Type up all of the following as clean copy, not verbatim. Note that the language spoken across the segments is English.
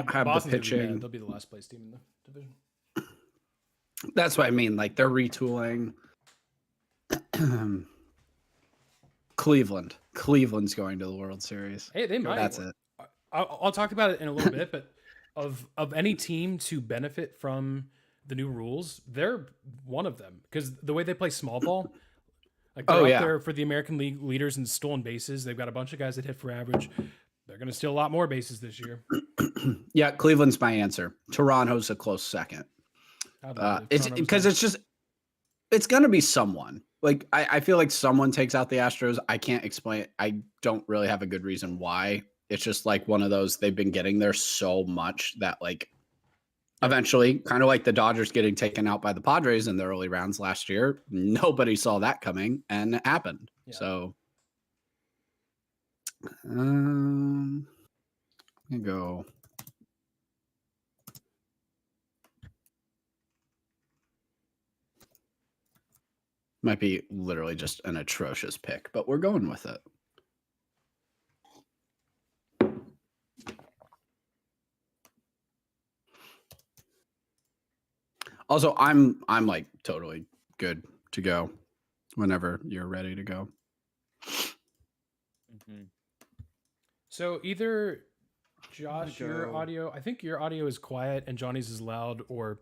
have the Boston's pitching. they'll be the last place team in the division. That's what I mean. Like they're retooling. Cleveland's going to the World Series. Hey, they might. That's it. I'll talk about it in a little bit, but of any team to benefit from the new rules, they're one of them because the way they play small ball, like they're up there for the American League leaders in stolen bases. They've got a bunch of guys that hit for average. They're going to steal a lot more bases this year. Yeah, Cleveland's my answer. Toronto's a close second. It's because it's going to be someone. Like I feel like someone takes out the Astros. I can't explain it. I don't really have a good reason why. It's just like one of those, they've been getting there so much that like eventually, kind of like the Dodgers getting taken out by the Padres in the early rounds last year, nobody saw that coming and it happened. Yeah. So let me go. Might be literally just an atrocious pick, but we're going with it. Also, I'm like totally good to go whenever you're ready to go. Mm-hmm. So either Josh, your audio, I think your audio is quiet and Johnny's is loud, or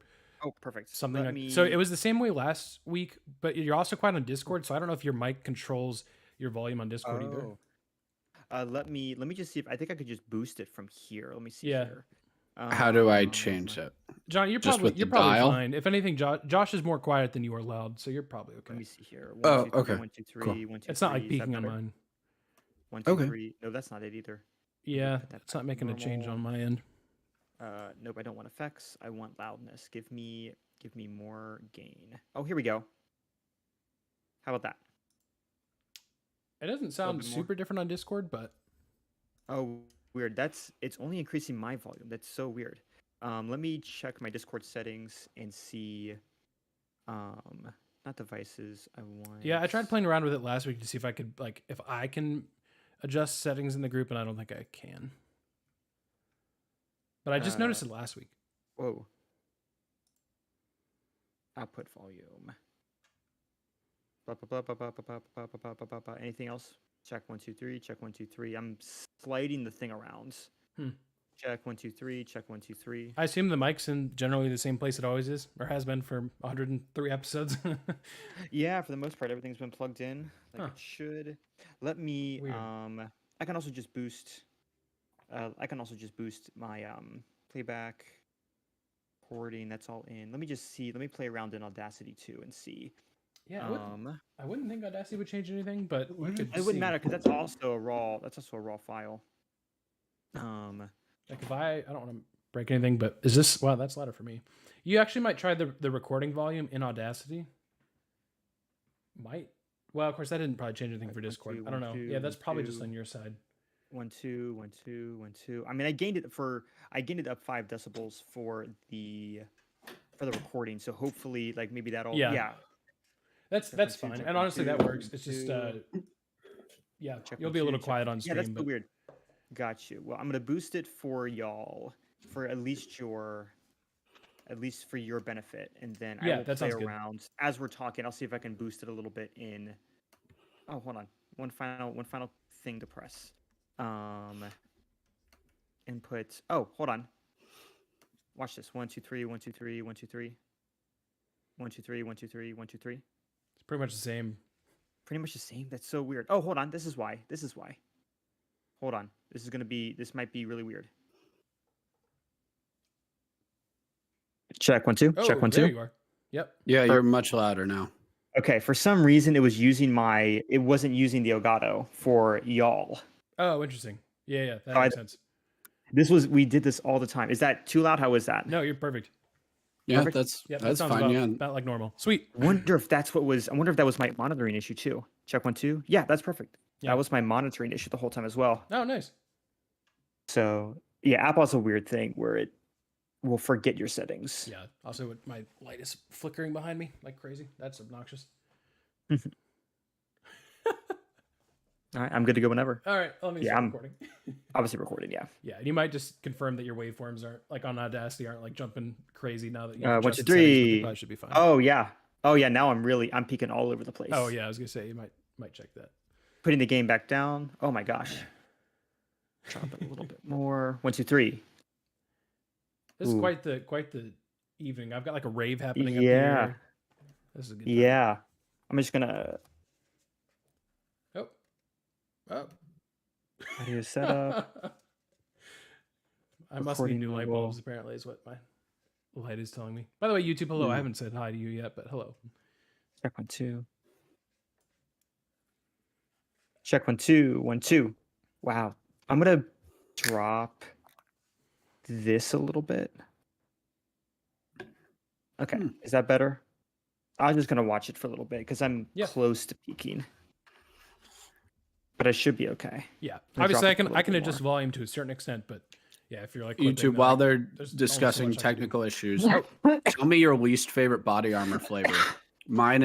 perfect. Something so it was the same way last week, but you're also quiet on Discord, so I don't know if your mic controls your volume on Discord either. Let me just see if I think I could just boost it from here. Let me see here. How do I change it? Johnny, you're probably fine. If anything, Josh is more quiet than you are loud, so you're probably okay. Let me see here. Okay. 1, 2, 3, cool. 1, 2, it's not like peaking on mine. 1, 2, 3. No, that's not it either. Yeah, it's not making a change on my end. Nope, I don't want effects. I want loudness. Give me more gain. Oh, here we go. How about that? It doesn't sound super different on Discord, but oh, weird. It's only increasing my volume. That's so weird. Let me check my Discord settings and see. Not devices. I want. Yeah, I tried playing around with it last week to see if I could if I can adjust settings in the group, and I don't think I can. But I just noticed it last week. Whoa. Output volume. Anything else? Check 1, 2, 3. Check 1, 2, 3. I'm sliding the thing around. Check 1, 2, 3. Check 1, 2, 3. I assume the mic's in generally the same place it always is, or has been for 103 episodes. Yeah, for the most part, everything's been plugged in like it should. Let me. Weird. I can also just boost. My playback, recording. That's all in. Let me just see. Let me play around in Audacity too and see. Yeah. I wouldn't think Audacity would change anything, but it wouldn't matter because that's also a raw. That's also a raw file. Like if I don't want to break anything, but is this that's louder for me. You actually might try the recording volume in Audacity. Might. Well, of course that didn't probably change anything for Discord. I don't know. Yeah, that's probably just on your side. 1, 2, 1, 2, 1, 2. I mean, I gained it up 5 decibels for the recording. So hopefully, like maybe that'll That's fine. And honestly, that works. It's just you'll be a little quiet on stream. Yeah, that's so weird. Got you. Well, I'm gonna boost it for y'all for at least for your benefit, and then I will play around as we're talking. I'll see if I can boost it a little bit in. Oh, hold on. One final thing to press. Input. Oh, hold on. Watch this. 1, 2, 3. 1, 2, 3. 1, 2, 3. 1, 2, 3. 1, 2, 3. 1, 2, 3. It's pretty much the same. Pretty much the same. That's so weird. Oh, hold on. This is why. Hold on. This might be really weird. Check 1, 2. Check 1, 2. There you are. Yep. Yeah, you're much louder now. Okay, for some reason it wasn't using the Elgato for y'all. Oh, interesting. Yeah, that makes sense. We did this all the time. Is that too loud? How is that? No, you're perfect. Yeah, that's fine. About like normal. Sweet. I wonder if that was my monitoring issue too. Check 1, 2. Yeah, that's perfect. Yeah. That was my monitoring issue the whole time as well. Oh, nice. So yeah, Apple has a weird thing where it will forget your settings. Yeah. Also, my light is flickering behind me like crazy. That's obnoxious. All right, I'm good to go whenever. All right, let me start recording. Obviously recorded, yeah. Yeah, and you might just confirm that your waveforms aren't like on Audacity aren't like jumping crazy now that you've 1, 2, adjusted settings, but they probably should be fine. Oh yeah. Now I'm peeking all over the place. Oh yeah, I was gonna say you might check that. Putting the game back down. Oh my gosh. Drop it a little bit more. 1, 2, 3. This is quite the evening. I've got like a rave happening up Yeah. here. This is a good time. Yeah. I'm just gonna Oh. How do you set up? I must need new light bulbs, apparently, is what my light is telling me. By the way, YouTube, hello. I haven't said hi to you yet, but hello. Check 1, 2. Check 1, 2. 1, 2. Wow. I'm gonna drop this a little bit. Okay. Is that better? I'm just gonna watch it for a little bit because I'm close to peaking. But I should be okay. Yeah. Obviously, I can adjust volume to a certain extent, but yeah, if you're like YouTube, while they're discussing technical issues, tell me your least favorite body armor flavor. Mine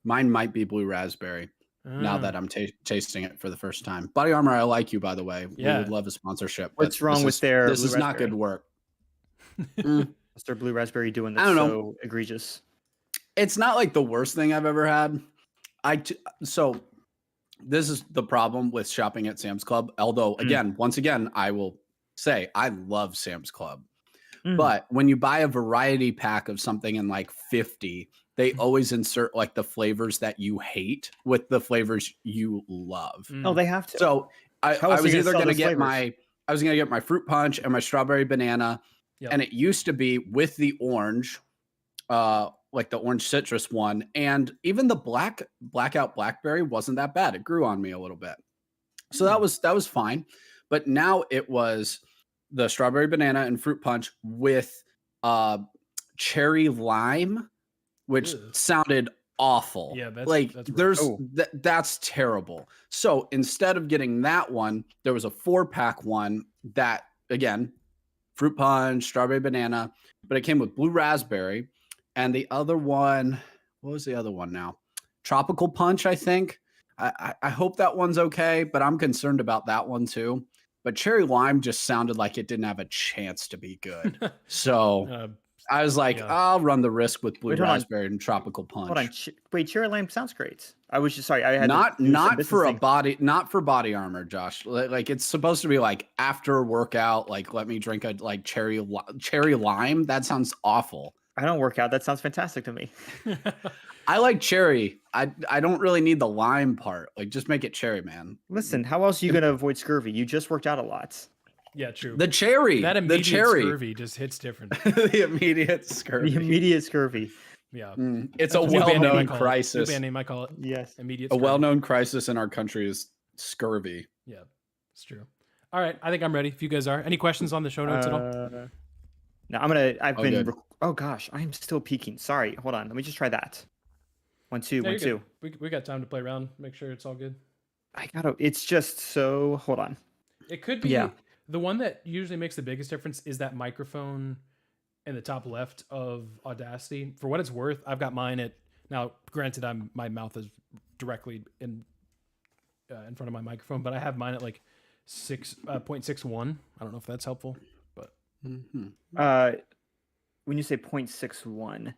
might be blue raspberry. Now that I'm tasting it for the first time. Body Armor, I like you, by the way. We would love a sponsorship. What's wrong with their This is not good work. What's their blue raspberry doing that's so egregious? It's not like the worst thing I've ever had. So this is the problem with shopping at Sam's Club. Although, once again, I will say I love Sam's Club. But when you buy a variety pack of something in like 50, they always insert like the flavors that you hate with the flavors you love. Oh, they have to. So I was either going to get my fruit punch and my strawberry banana. Yep. And it used to be with the orange, like the orange citrus one. And even the blackout blackberry wasn't that bad. It grew on me a little bit. So that was fine. But now it was the strawberry banana and fruit punch with cherry lime, which sounded awful. Yeah, that's terrible. So instead of getting that one, there was a 4-pack one that, again, fruit punch, strawberry banana, but it came with blue raspberry. And the other one, what was the other one now? Tropical punch, I think. I hope that one's okay, but I'm concerned about that one too. But cherry lime just sounded like it didn't have a chance to be good. So I was like, I'll run the risk with blue raspberry and tropical punch. Hold on. Wait, cherry lime sounds great. I was just sorry. I had not for body armor, Josh. Like it's supposed to be like after workout. Like let me drink a like cherry lime. That sounds awful. I don't work out. That sounds fantastic to me. I like cherry. I don't really need the lime part. Like just make it cherry, man. Listen, how else are you gonna avoid scurvy? You just worked out a lot. Yeah, true. The cherry. That immediate scurvy just hits different. The immediate scurvy. The immediate scurvy. Yeah. It's a well-known crisis. New band name, I call it. Yes. Immediate scurvy. A well-known crisis in our country is scurvy. Yeah, it's true. All right, I think I'm ready if you guys are. Any questions on the show notes at all? No, oh gosh, I am still peaking. Sorry. Hold on. Let me just try that. 1, 2, 1, 2. We got time to play around. Make sure it's all good. It's just so, hold on. It could be the one that usually makes the biggest difference is that microphone in the top left of Audacity. For what it's worth, I've got mine at, now granted my mouth is directly in front of my microphone, but I have mine at like 6.61. I don't know if that's helpful, but when you say 0.61,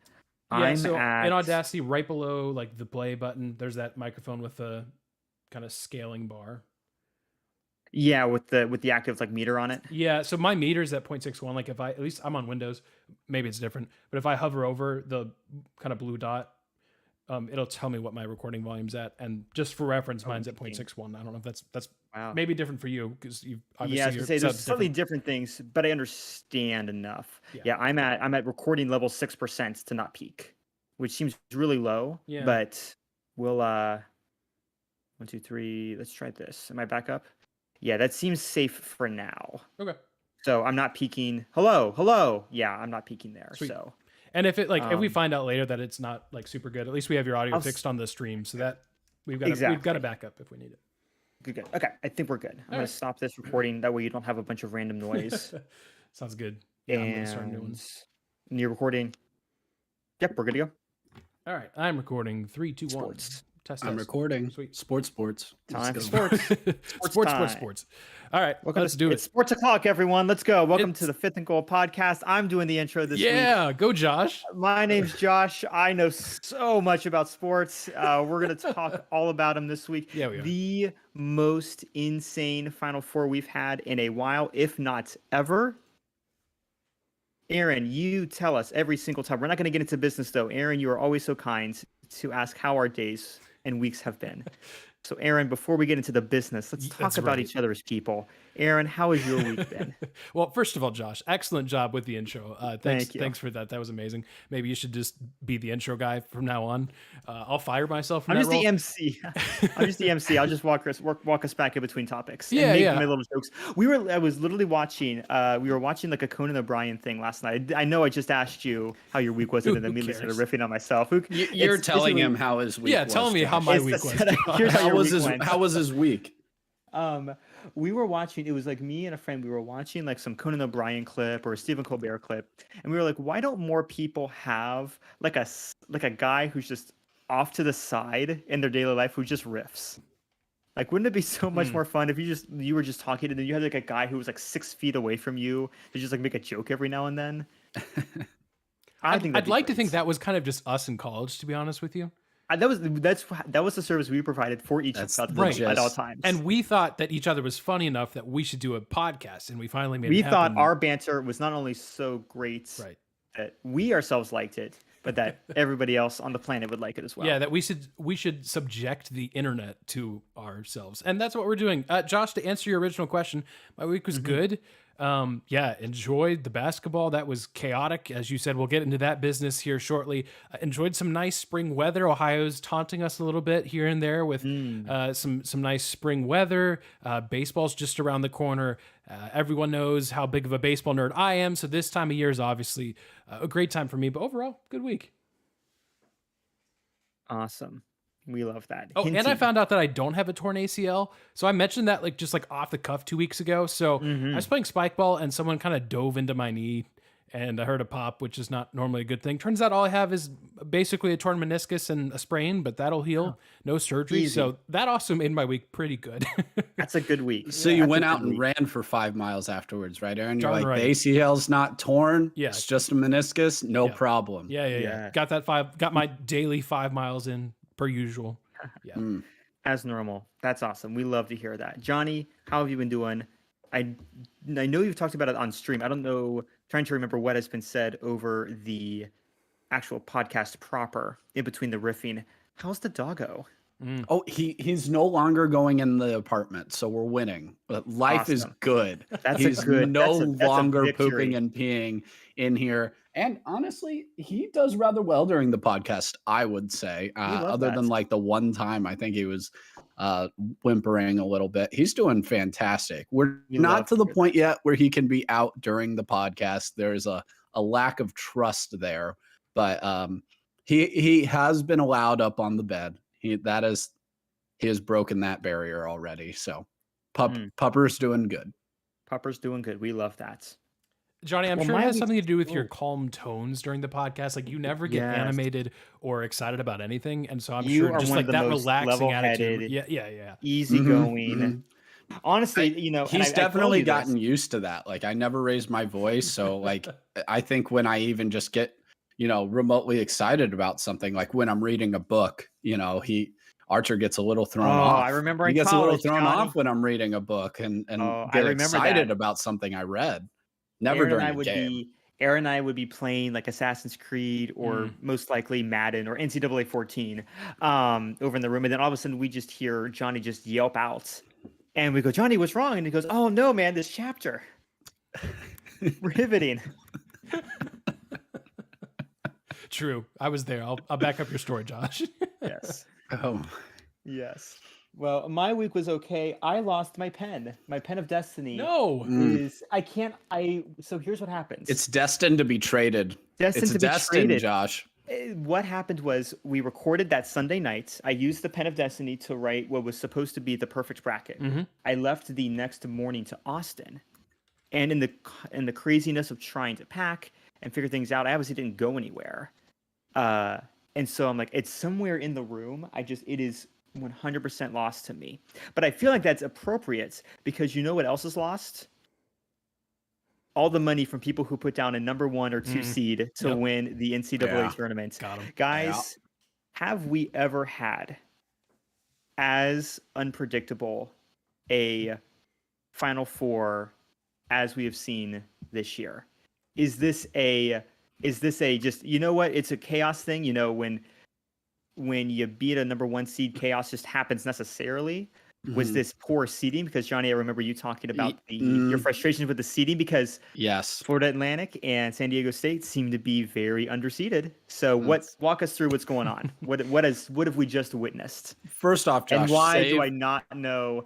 in Audacity, right below like the play button, there's that microphone with the kind of scaling bar. Yeah, with the active like meter on it. Yeah, so my meter's at 0.61. Like if at least I'm on Windows, maybe it's different. But if I hover over the kind of blue dot, it'll tell me what my recording volume's at. And just for reference, mine's at 0.61. I don't know if that's maybe different for you because you obviously. Yeah, I was gonna say there's slightly different things, but I understand enough. Yeah, I'm at recording level 6% to not peak, which seems really low. Yeah. But we'll 1, 2, 3. Let's try this. Am I back up? Yeah, that seems safe for now. Okay. So I'm not peaking. Hello. Yeah, I'm not peaking there. Sweet. So. And if if we find out later that it's not like super good, at least we have your audio fixed on the stream, so that we've got a backup if we need it. Good. Okay, I think we're good. I'm gonna stop this recording. That way you don't have a bunch of random noise. Sounds good. Yeah, I'm gonna start a new one. And you're recording. Yep, we're good to go. All right, I'm recording. 3, 2, 1. I'm recording. Sweet. Sports. Time for sports. Sports. All right, let's do it. It's sports o'clock, everyone. Let's go. Welcome to the Fifth and Goal podcast. I'm doing the intro this week. Yeah, go Josh. My name's Josh. I know so much about sports. We're going to talk all about them this week. Yeah, we are. The most insane Final Four we've had in a while, if not ever. Aaron, you tell us every single time. We're not going to get into business, though. Aaron, you are always so kind to ask how our days and weeks have been. So, Aaron, before we get into the business, let's talk about each other as people. Aaron, how has your week been? Well, first of all, Josh, excellent job with the intro. Thank you. Thanks for that. That was amazing. Maybe you should just be the intro guy from now on. I'll fire myself from that role. The MC. I'm just the MC. I'll just walk us back in between topics. Yeah, and make my little jokes. I was literally watching. We were watching like a Conan O'Brien thing last night. I know I just asked you how your week was, and then immediately started riffing on myself. You're telling him how his week was. Yeah, tell me how my week was. How was his week? We were watching, it was like me and a friend, we were watching like some Conan O'Brien clip or a Stephen Colbert clip. And we were like, why don't more people have like a guy who's just off to the side in their daily life who just riffs? Like, wouldn't it be so much more fun if you were just talking and then you had like a guy who was like 6 feet away from you to just like make a joke every now and then? I'd like to think that was kind of just us in college, to be honest with you. That was the service we provided for each other at all times. And we thought that each other was funny enough that we should do a podcast, and we finally made it happen. We thought our banter was not only so great that we ourselves liked it, but that everybody else on the planet would like it as well. Yeah, that we should subject the internet to ourselves. And that's what we're doing. Josh, to answer your original question, my week was good. Enjoyed the basketball. That was chaotic. As you said, we'll get into that business here shortly. Enjoyed some nice spring weather. Ohio's taunting us a little bit here and there with some nice spring weather. Baseball's just around the corner. Everyone knows how big of a baseball nerd I am, so this time of year is obviously a great time for me, but overall, good week. Awesome. We love that. Oh, and I found out that I don't have a torn ACL. So I mentioned that just off the cuff 2 weeks ago. So I was playing spike ball and someone kind of dove into my knee and I heard a pop, which is not normally a good thing. Turns out all I have is basically a torn meniscus and a sprain, but that'll heal. No surgery. Easy. So that also made my week pretty good. That's a good week. So you went out and ran for 5 miles afterwards, right, Aaron? You're like, the ACL's not torn. Yeah. It's just a meniscus. No problem. Yeah. Got my daily 5 miles in. Per usual. Yeah. As normal. That's awesome. We love to hear that. Jonny, how have you been doing? I know you've talked about it on stream. I don't know, trying to remember what has been said over the actual podcast proper in between the riffing. How's the doggo? Oh, he's no longer going in the apartment, so we're winning. But life is good. He's no longer pooping and peeing in here. And honestly, he does rather well during the podcast, I would say. Other than like the one time I think he was whimpering a little bit. He's doing fantastic. We're not to the point yet where he can be out during the podcast. There's a lack of trust there. But he has been allowed up on the bed. He has broken that barrier already. So Pupper's doing good. Pupper's doing good. We love that. Jonny, I'm sure it has something to do with your calm tones during the podcast. Like you never get animated or excited about anything. And so I'm sure just like that relaxing attitude. Yeah. Easygoing. Honestly, he's definitely gotten used to that. Like I never raised my voice. So like, I think when I even just get, remotely excited about something, like when I'm reading a book, Archer gets a little thrown off. I remember he gets a little thrown off when I'm reading a book and get excited about something I read. Never during a game. Aaron and I would be playing like Assassin's Creed or most likely Madden or NCAA 14 over in the room. And then all of a sudden we just hear Jonny just yelp out. And we go, Jonny, what's wrong? And he goes, oh no, man, this chapter. Riveting. True. I was there. I'll back up your story, Josh. Yes. Oh. Yes. Well, my week was okay. I lost my pen. My pen of destiny. No. So here's what happens. It's destined to be traded. Destined, Josh. What happened was we recorded that Sunday night. I used the pen of destiny to write what was supposed to be the perfect bracket. I left the next morning to Austin. And in the craziness of trying to pack and figure things out, I obviously didn't go anywhere. And so I'm like, it's somewhere in the room. It is 100% lost to me. But I feel like that's appropriate because you know what else is lost? All the money from people who put down a number 1 or 2 seed to win the NCAA tournament. Guys, have we ever had as unpredictable a Final Four as we have seen this year? Is this a just, you know what? It's a chaos thing. You know, when you beat a number 1 seed, chaos just happens necessarily. Was this poor seeding? Because Jonny, I remember you talking about your frustrations with the seeding because Florida Atlantic and San Diego State seem to be very underseeded. So walk us through what's going on. What have we just witnessed? First off, Josh, and why do I not know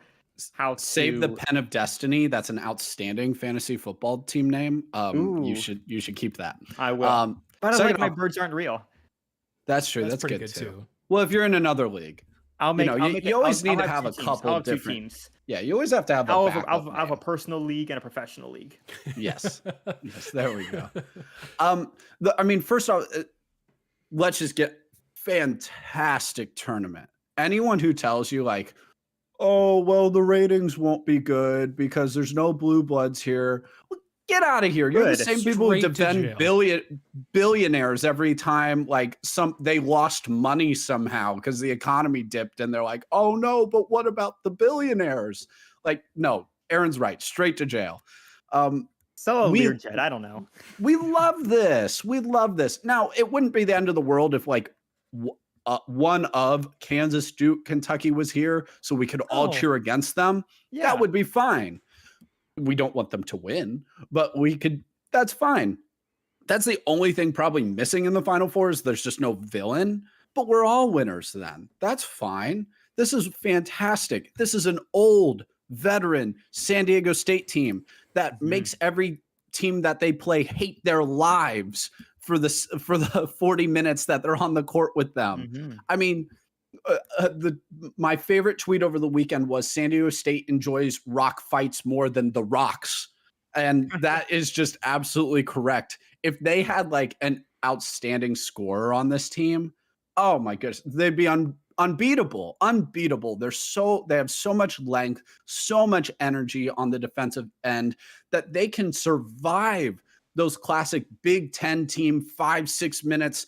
how to save the Pen of Destiny? That's an outstanding fantasy football team name. You should keep that. I will. But I like my birds aren't real. That's true. That's good too. Well, if you're in another league, you always need to have a couple different teams. Yeah, you always have to have I'll have a personal league and a professional league. Yes. Yes, there we go. First off, let's just get fantastic tournament. Anyone who tells you like, oh, well, the ratings won't be good because there's no blue bloods here. Well, get out of here. You're the same people who defend billionaires every time like they lost money somehow because the economy dipped and they're like, oh no, but what about the billionaires? Like, no, Aaron's right. Straight to jail. Learjet, I don't know. We love this. We love this. Now, it wouldn't be the end of the world if like one of Kansas, Duke, Kentucky was here so we could all cheer against them. Yeah. That would be fine. We don't want them to win, but we could. That's fine. That's the only thing probably missing in the Final Four is there's just no villain, but we're all winners then. That's fine. This is fantastic. This is an old veteran San Diego State team that makes every team that they play hate their lives for the 40 minutes that they're on the court with them. I mean, my favorite tweet over the weekend was San Diego State enjoys rock fights more than the Rocks. And that is just absolutely correct. If they had like an outstanding scorer on this team, oh my goodness, they'd be unbeatable. They have so much length, so much energy on the defensive end that they can survive those classic Big Ten team 5-6 minutes,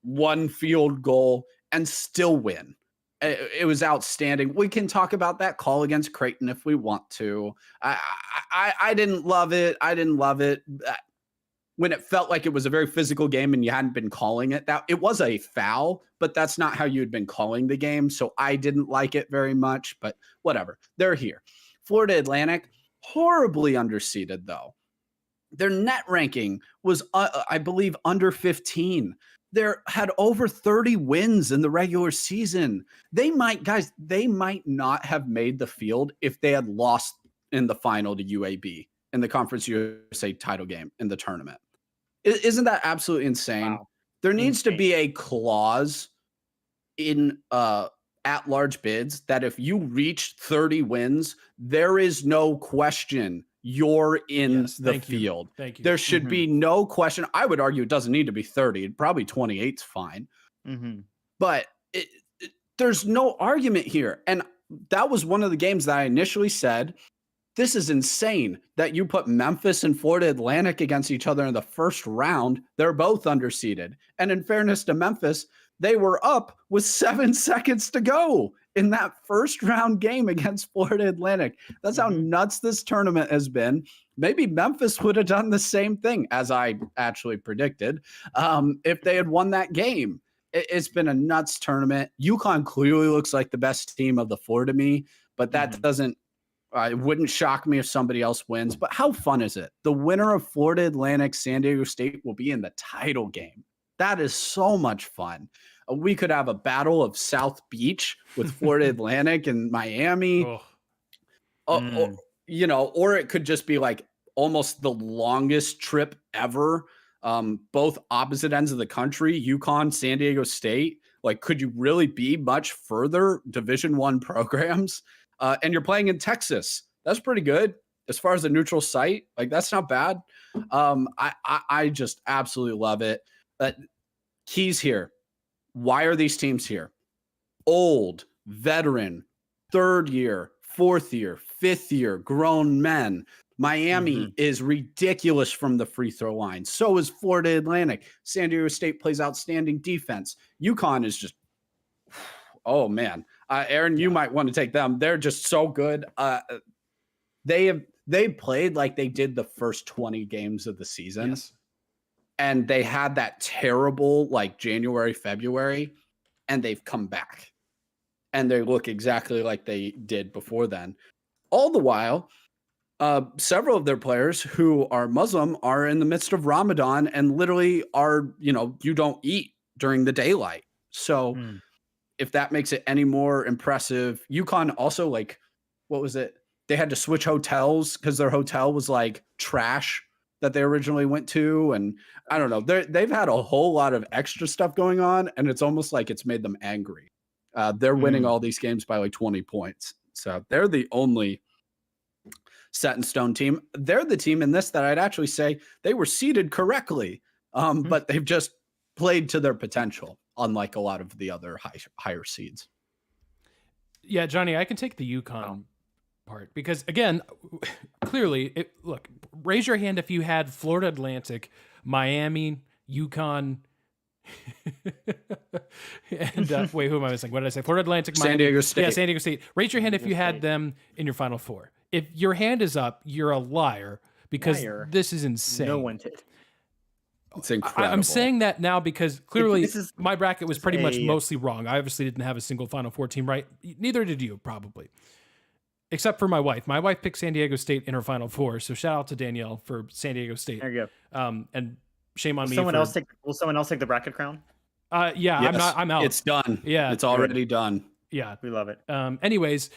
1 field goal and still win. It was outstanding. We can talk about that call against Creighton if we want to. I didn't love it. When it felt like it was a very physical game and you hadn't been calling it. That it was a foul, but that's not how you had been calling the game. So I didn't like it very much, but whatever. They're here. Florida Atlantic, horribly underseeded though. Their net ranking was, I believe, under 15. They had over 30 wins in the regular season. They might not have made the field if they had lost in the final to UAB in the Conference USA title game in the tournament. Isn't that absolutely insane? Wow. There needs to be a clause in at-large bids that if you reach 30 wins, there is no question you're in the field. Thank you. There should be no question. I would argue it doesn't need to be 30. Probably 28's fine. But there's no argument here. And that was one of the games that I initially said, this is insane that you put Memphis and Florida Atlantic against each other in the first round. They're both underseeded. And in fairness to Memphis, they were up with 7 seconds to go in that first round game against Florida Atlantic. That's how nuts this tournament has been. Maybe Memphis would have done the same thing, as I actually predicted, if they had won that game. It's been a nuts tournament. UConn clearly looks like the best team of the four to me, but that doesn't, it wouldn't shock me if somebody else wins. But how fun is it? The winner of Florida Atlantic, San Diego State will be in the title game. That is so much fun. We could have a battle of South Beach with Florida Atlantic and Miami. Or it could just be like almost the longest trip ever. Both opposite ends of the country, UConn, San Diego State. Like, could you really be much further Division I programs? And you're playing in Texas. That's pretty good as far as a neutral site. Like, that's not bad. I just absolutely love it. Keys here. why are these teams here? Old, veteran, third year, fourth year, fifth year, grown men. Miami is ridiculous from the free throw line. So is Florida Atlantic. San Diego State plays outstanding defense. UConn is just, oh man. Aaron, you might want to take them. They're just so good. They played like they did the first 20 games of the season. Yes. And they had that terrible like January, February, and they've come back. And they look exactly like they did before then. All the while, several of their players who are Muslim are in the midst of Ramadan and literally are, you don't eat during the daylight. So if that makes it any more impressive, UConn also, like, what was it? They had to switch hotels because their hotel was like trash that they originally went to. And I don't know, they've had a whole lot of extra stuff going on, and it's almost like it's made them angry. They're winning all these games by like 20 points. So they're the only set in stone team. They're the team in this that I'd actually say they were seeded correctly, but they've just played to their potential, unlike a lot of the other higher seeds. Yeah, Johnny, I can take the UConn part because, again, clearly, look, raise your hand if you had Florida Atlantic, Miami, UConn, and wait, who am I missing? What did I say? Florida Atlantic, Miami, San Diego State. Yeah, San Diego State. Raise your hand if you had them in your Final Four. If your hand is up, you're a liar because this is insane. No one did. It's incredible. I'm saying that now because clearly my bracket was pretty much mostly wrong. I obviously didn't have a single Final Four team right. Neither did you, probably. Except for my wife. My wife picked San Diego State in her Final Four, so shout out to Danielle for San Diego State. There you go. And shame on me. Will someone else take the bracket crown? Yeah, yes, I'm out. It's done. Yeah. It's already done. Yeah. We love it. Anyways,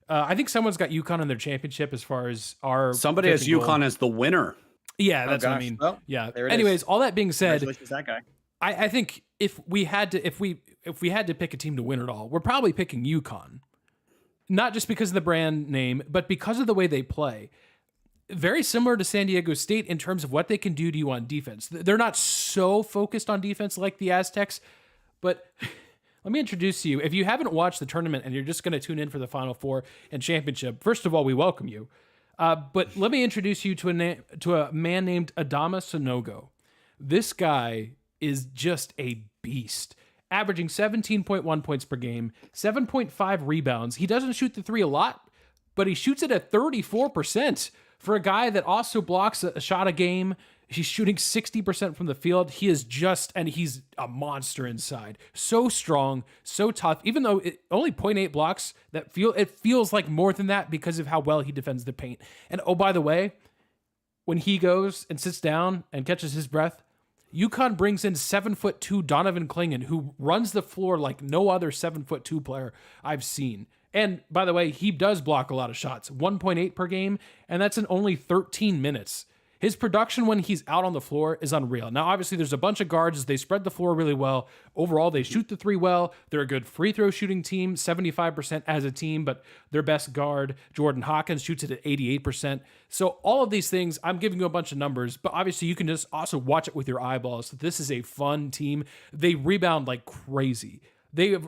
I think someone's got UConn in their championship as far as our... Somebody has UConn as the winner. Yeah, that's what I mean. Well, yeah. Anyways, all that being said, congratulations, that guy. I think if we had to pick a team to win it all, we're probably picking UConn. Not just because of the brand name, but because of the way they play. Very similar to San Diego State in terms of what they can do to you on defense. They're not so focused on defense like the Aztecs, but let me introduce you. If you haven't watched the tournament and you're just going to tune in for the Final Four and championship, first of all, we welcome you. But let me introduce you to a man named Adama Sanogo. This guy is just a beast. Averaging 17.1 points per game, 7.5 rebounds. He doesn't shoot the three a lot, but he shoots it at 34%. For a guy that also blocks a shot a game, he's shooting 60% from the field. He's a monster inside. So strong, so tough. Even though only 0.8 blocks, it feels like more than that because of how well he defends the paint. And oh, by the way, when he goes and sits down and catches his breath, UConn brings in 7'2" Donovan Clingan, who runs the floor like no other 7'2" player I've seen. And by the way, he does block a lot of shots, 1.8 per game, and that's in only 13 minutes. His production when he's out on the floor is unreal. Now, obviously, there's a bunch of guards. They spread the floor really well. Overall, they shoot the three well. They're a good free throw shooting team, 75% as a team, but their best guard, Jordan Hawkins, shoots it at 88%. So all of these things, I'm giving you a bunch of numbers, but obviously you can just also watch it with your eyeballs. This is a fun team. They rebound like crazy. They're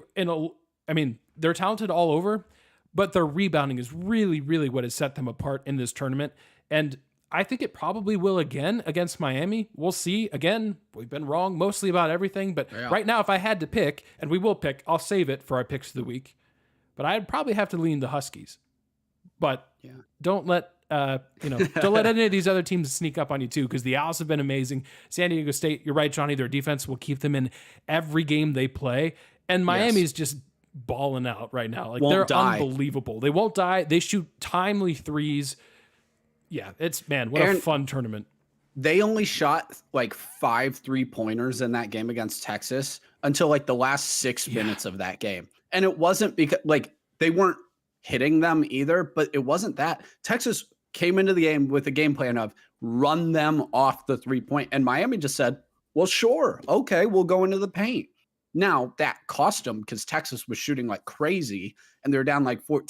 talented all over, but their rebounding is really, really what has set them apart in this tournament. And I think it probably will again against Miami. We'll see. Again, we've been wrong mostly about everything, but right now, if I had to pick, and we will pick, I'll save it for our picks of the week, but I'd probably have to lean the Huskies. But don't let any of these other teams sneak up on you too, because the Owls have been amazing. San Diego State, you're right, Johnny, their defense will keep them in every game they play, and Miami's just balling out right now. Like they're unbelievable. They won't die. They shoot timely threes. Yeah, what a fun tournament. They only shot like 5 3-pointers in that game against Texas until like the last 6 minutes of that game. And it wasn't because like they weren't hitting them either, but it wasn't that. Texas came into the game with a game plan of run them off the 3-point. And Miami just said, well, sure. Okay, we'll go into the paint. Now that cost them because Texas was shooting like crazy and they're down like 14,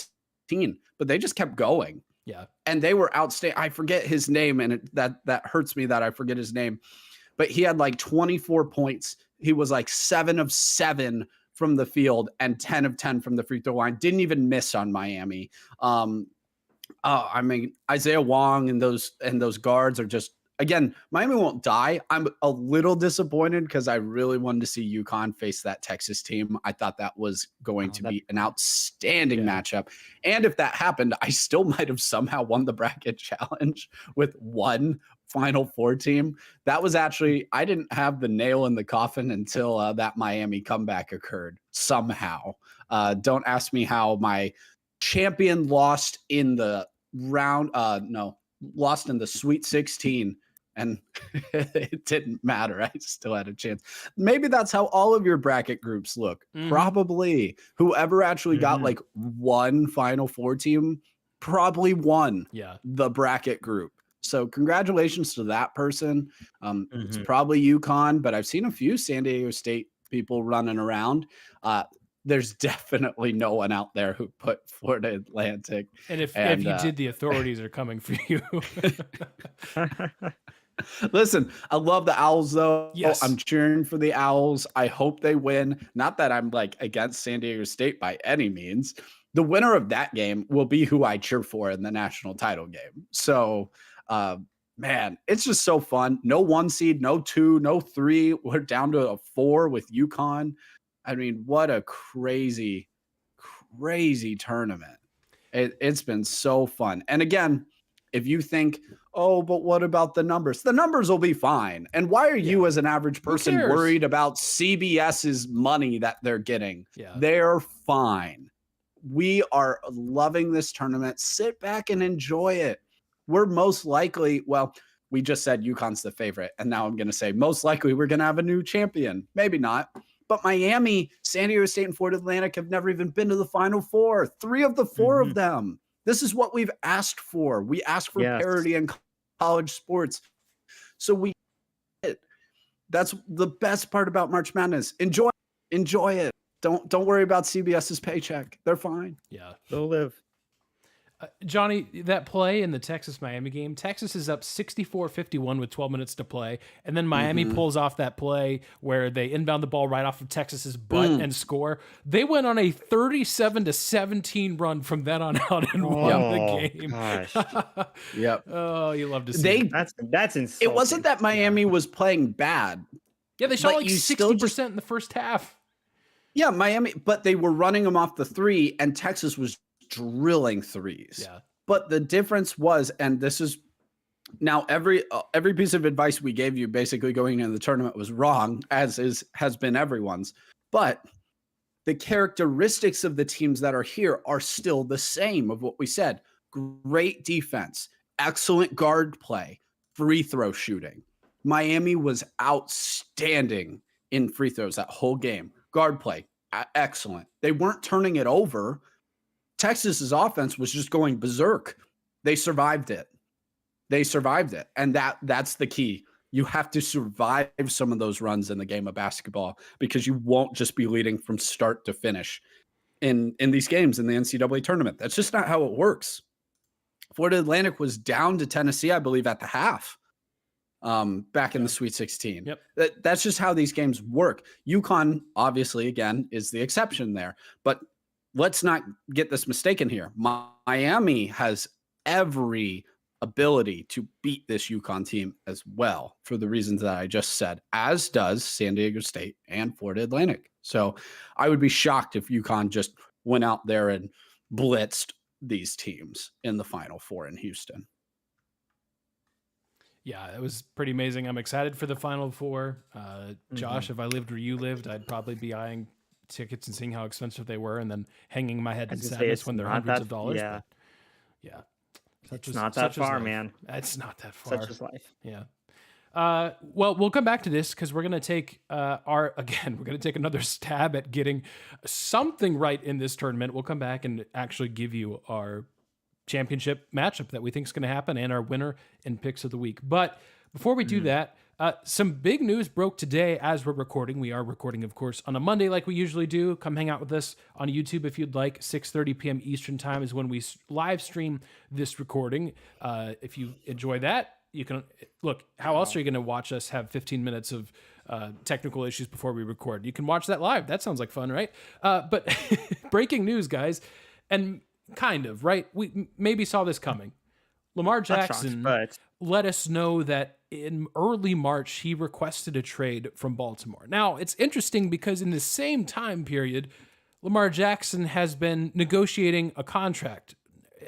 but they just kept going. Yeah. And they were outstanding. I forget his name, and that hurts me that I forget his name. But he had like 24 points, he was like 7 of 7 from the field and 10 of 10 from the free throw line. Didn't even miss on Miami. I mean, Isaiah Wong and those guards are just, again, Miami won't die. I'm a little disappointed because I really wanted to see UConn face that Texas team. I thought that was going to be an outstanding matchup. And if that happened, I still might have somehow won the bracket challenge with one Final Four team. That was actually, I didn't have the nail in the coffin until that Miami comeback occurred somehow. Don't ask me how my champion lost in the lost in the Sweet 16, and it didn't matter. I still had a chance. Maybe that's how all of your bracket groups look. Probably whoever actually got like one Final Four team probably won the bracket group. So congratulations to that person. It's probably UConn, but I've seen a few San Diego State people running around. There's definitely no one out there who put Florida Atlantic. And if you did, the authorities are coming for you. Listen, I love the Owls, though. Yes. I'm cheering for the Owls. I hope they win. Not that I'm like against San Diego State by any means. The winner of that game will be who I cheer for in the national title game. So, man, it's just so fun. No 1 seed, no 2, no 3. We're down to a 4 with UConn. I mean, what a crazy, crazy tournament. It's been so fun. And again, if you think, oh, but what about the numbers? The numbers will be fine. And why are you as an average person worried about CBS's money that they're getting? They're fine. We are loving this tournament. Sit back and enjoy it. We're most likely, well, we just said UConn's the favorite. And now I'm going to say most likely we're going to have a new champion. Maybe not. But Miami, San Diego State, and Florida Atlantic have never even been to the Final Four. 3 of the 4 of them. This is what we've asked for. We asked for parity in college sports. So that's the best part about March Madness. Enjoy it. Don't worry about CBS's paycheck. They're fine. Yeah. They'll live. Jonny, that play in the Texas-Miami game, Texas is up 64-51 with 12 minutes to play, and then Miami pulls off that play where they inbound the ball right off of Texas's butt and score. They went on a 37-17 run from then on out and won the game. Gosh. Yep. Oh, you love to see that's insulting. It wasn't that Miami was playing bad. Yeah, they shot like 60% in the first half. Yeah, Miami, but they were running them off the 3, and Texas was drilling 3s. Yeah. But the difference was, and this is now every piece of advice we gave you basically going into the tournament was wrong, has been everyone's. But the characteristics of the teams that are here are still the same of what we said. Great defense, excellent guard play, free throw shooting. Miami was outstanding in free throws that whole game. Guard play, excellent. They weren't turning it over. Texas's offense was just going berserk. They survived it. And that's the key. You have to survive some of those runs in the game of basketball because you won't just be leading from start to finish in these games in the NCAA tournament. That's just not how it works. Florida Atlantic was down to Tennessee, I believe, at the half back in the Sweet 16. Yep. That's just how these games work. UConn, obviously, again, is the exception there. But let's not get this mistaken here. Miami has every ability to beat this UConn team as well for the reasons that I just said, as does San Diego State and Florida Atlantic. So I would be shocked if UConn just went out there and blitzed these teams in the Final Four in Houston. Yeah, it was pretty amazing. I'm excited for the Final Four. Josh, if I lived where you lived, I'd probably be eyeing tickets and seeing how expensive they were and then hanging my head in sadness when they're hundreds of dollars. Yeah. But yeah. It's not that far, man. It's not that far. Such is life. Yeah. Well, we'll come back to this because we're going to take we're going to take another stab at getting something right in this tournament. We'll come back and actually give you our championship matchup that we think is going to happen and our winner and picks of the week. But before we do that, some big news broke today as we're recording. We are recording, of course, on a Monday like we usually do. Come hang out with us on YouTube if you'd like. 6:30 p.m. Eastern time is when we live stream this recording. If you enjoy that, you can look. How else are you going to watch us have 15 minutes of technical issues before we record. You can watch that live. That sounds like fun, right? But breaking news, guys, and kind of, right? We maybe saw this coming. Lamar Jackson let us know that in early March, he requested a trade from Baltimore. Now, it's interesting because in the same time period, Lamar Jackson has been negotiating a contract.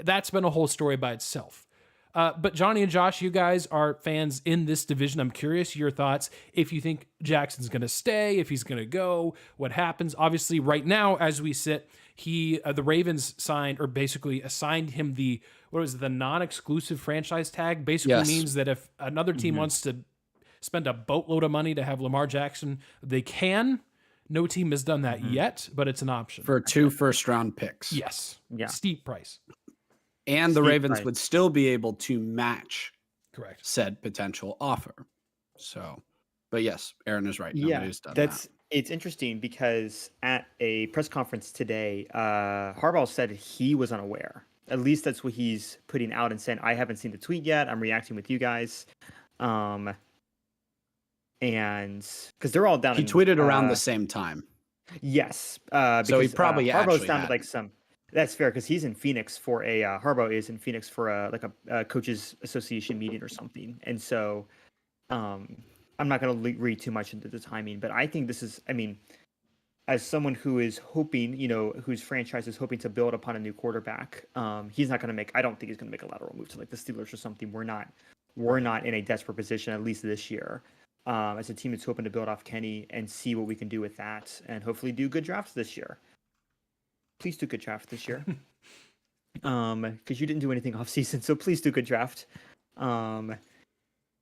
That's been a whole story by itself. But Jonny and Josh, you guys are fans in this division. I'm curious your thoughts. If you think Jackson's going to stay, if he's going to go, what happens? Obviously, right now, as we sit, the Ravens signed or basically assigned him the non-exclusive franchise tag. Basically means that if another team wants to spend a boatload of money to have Lamar Jackson, they can. No team has done that yet, but it's an option. For 2 first-round picks. Yes. Yeah. Steep price. And the Ravens would still be able to match said potential offer. So, but yes, Aaron is right. Nobody's done that. It's interesting because at a press conference today, Harbaugh said he was unaware. At least that's what he's putting out and saying, I haven't seen the tweet yet. I'm reacting with you guys. And because they're all down. He tweeted around the same time. Yes. So he probably Harbaugh sounded like some. That's fair because he's in Phoenix for Harbaugh is in Phoenix for a coaches association meeting or something. And so I'm not going to read too much into the timing, but I think this is, as someone who is hoping, whose franchise is hoping to build upon a new quarterback, he's not going to I don't think he's going to make a lateral move to like the Steelers or something. We're not in a desperate position, at least this year. As a team that's hoping to build off Kenny and see what we can do with that and hopefully do good drafts this year. Please do good draft this year. Because you didn't do anything off season, so please do good draft.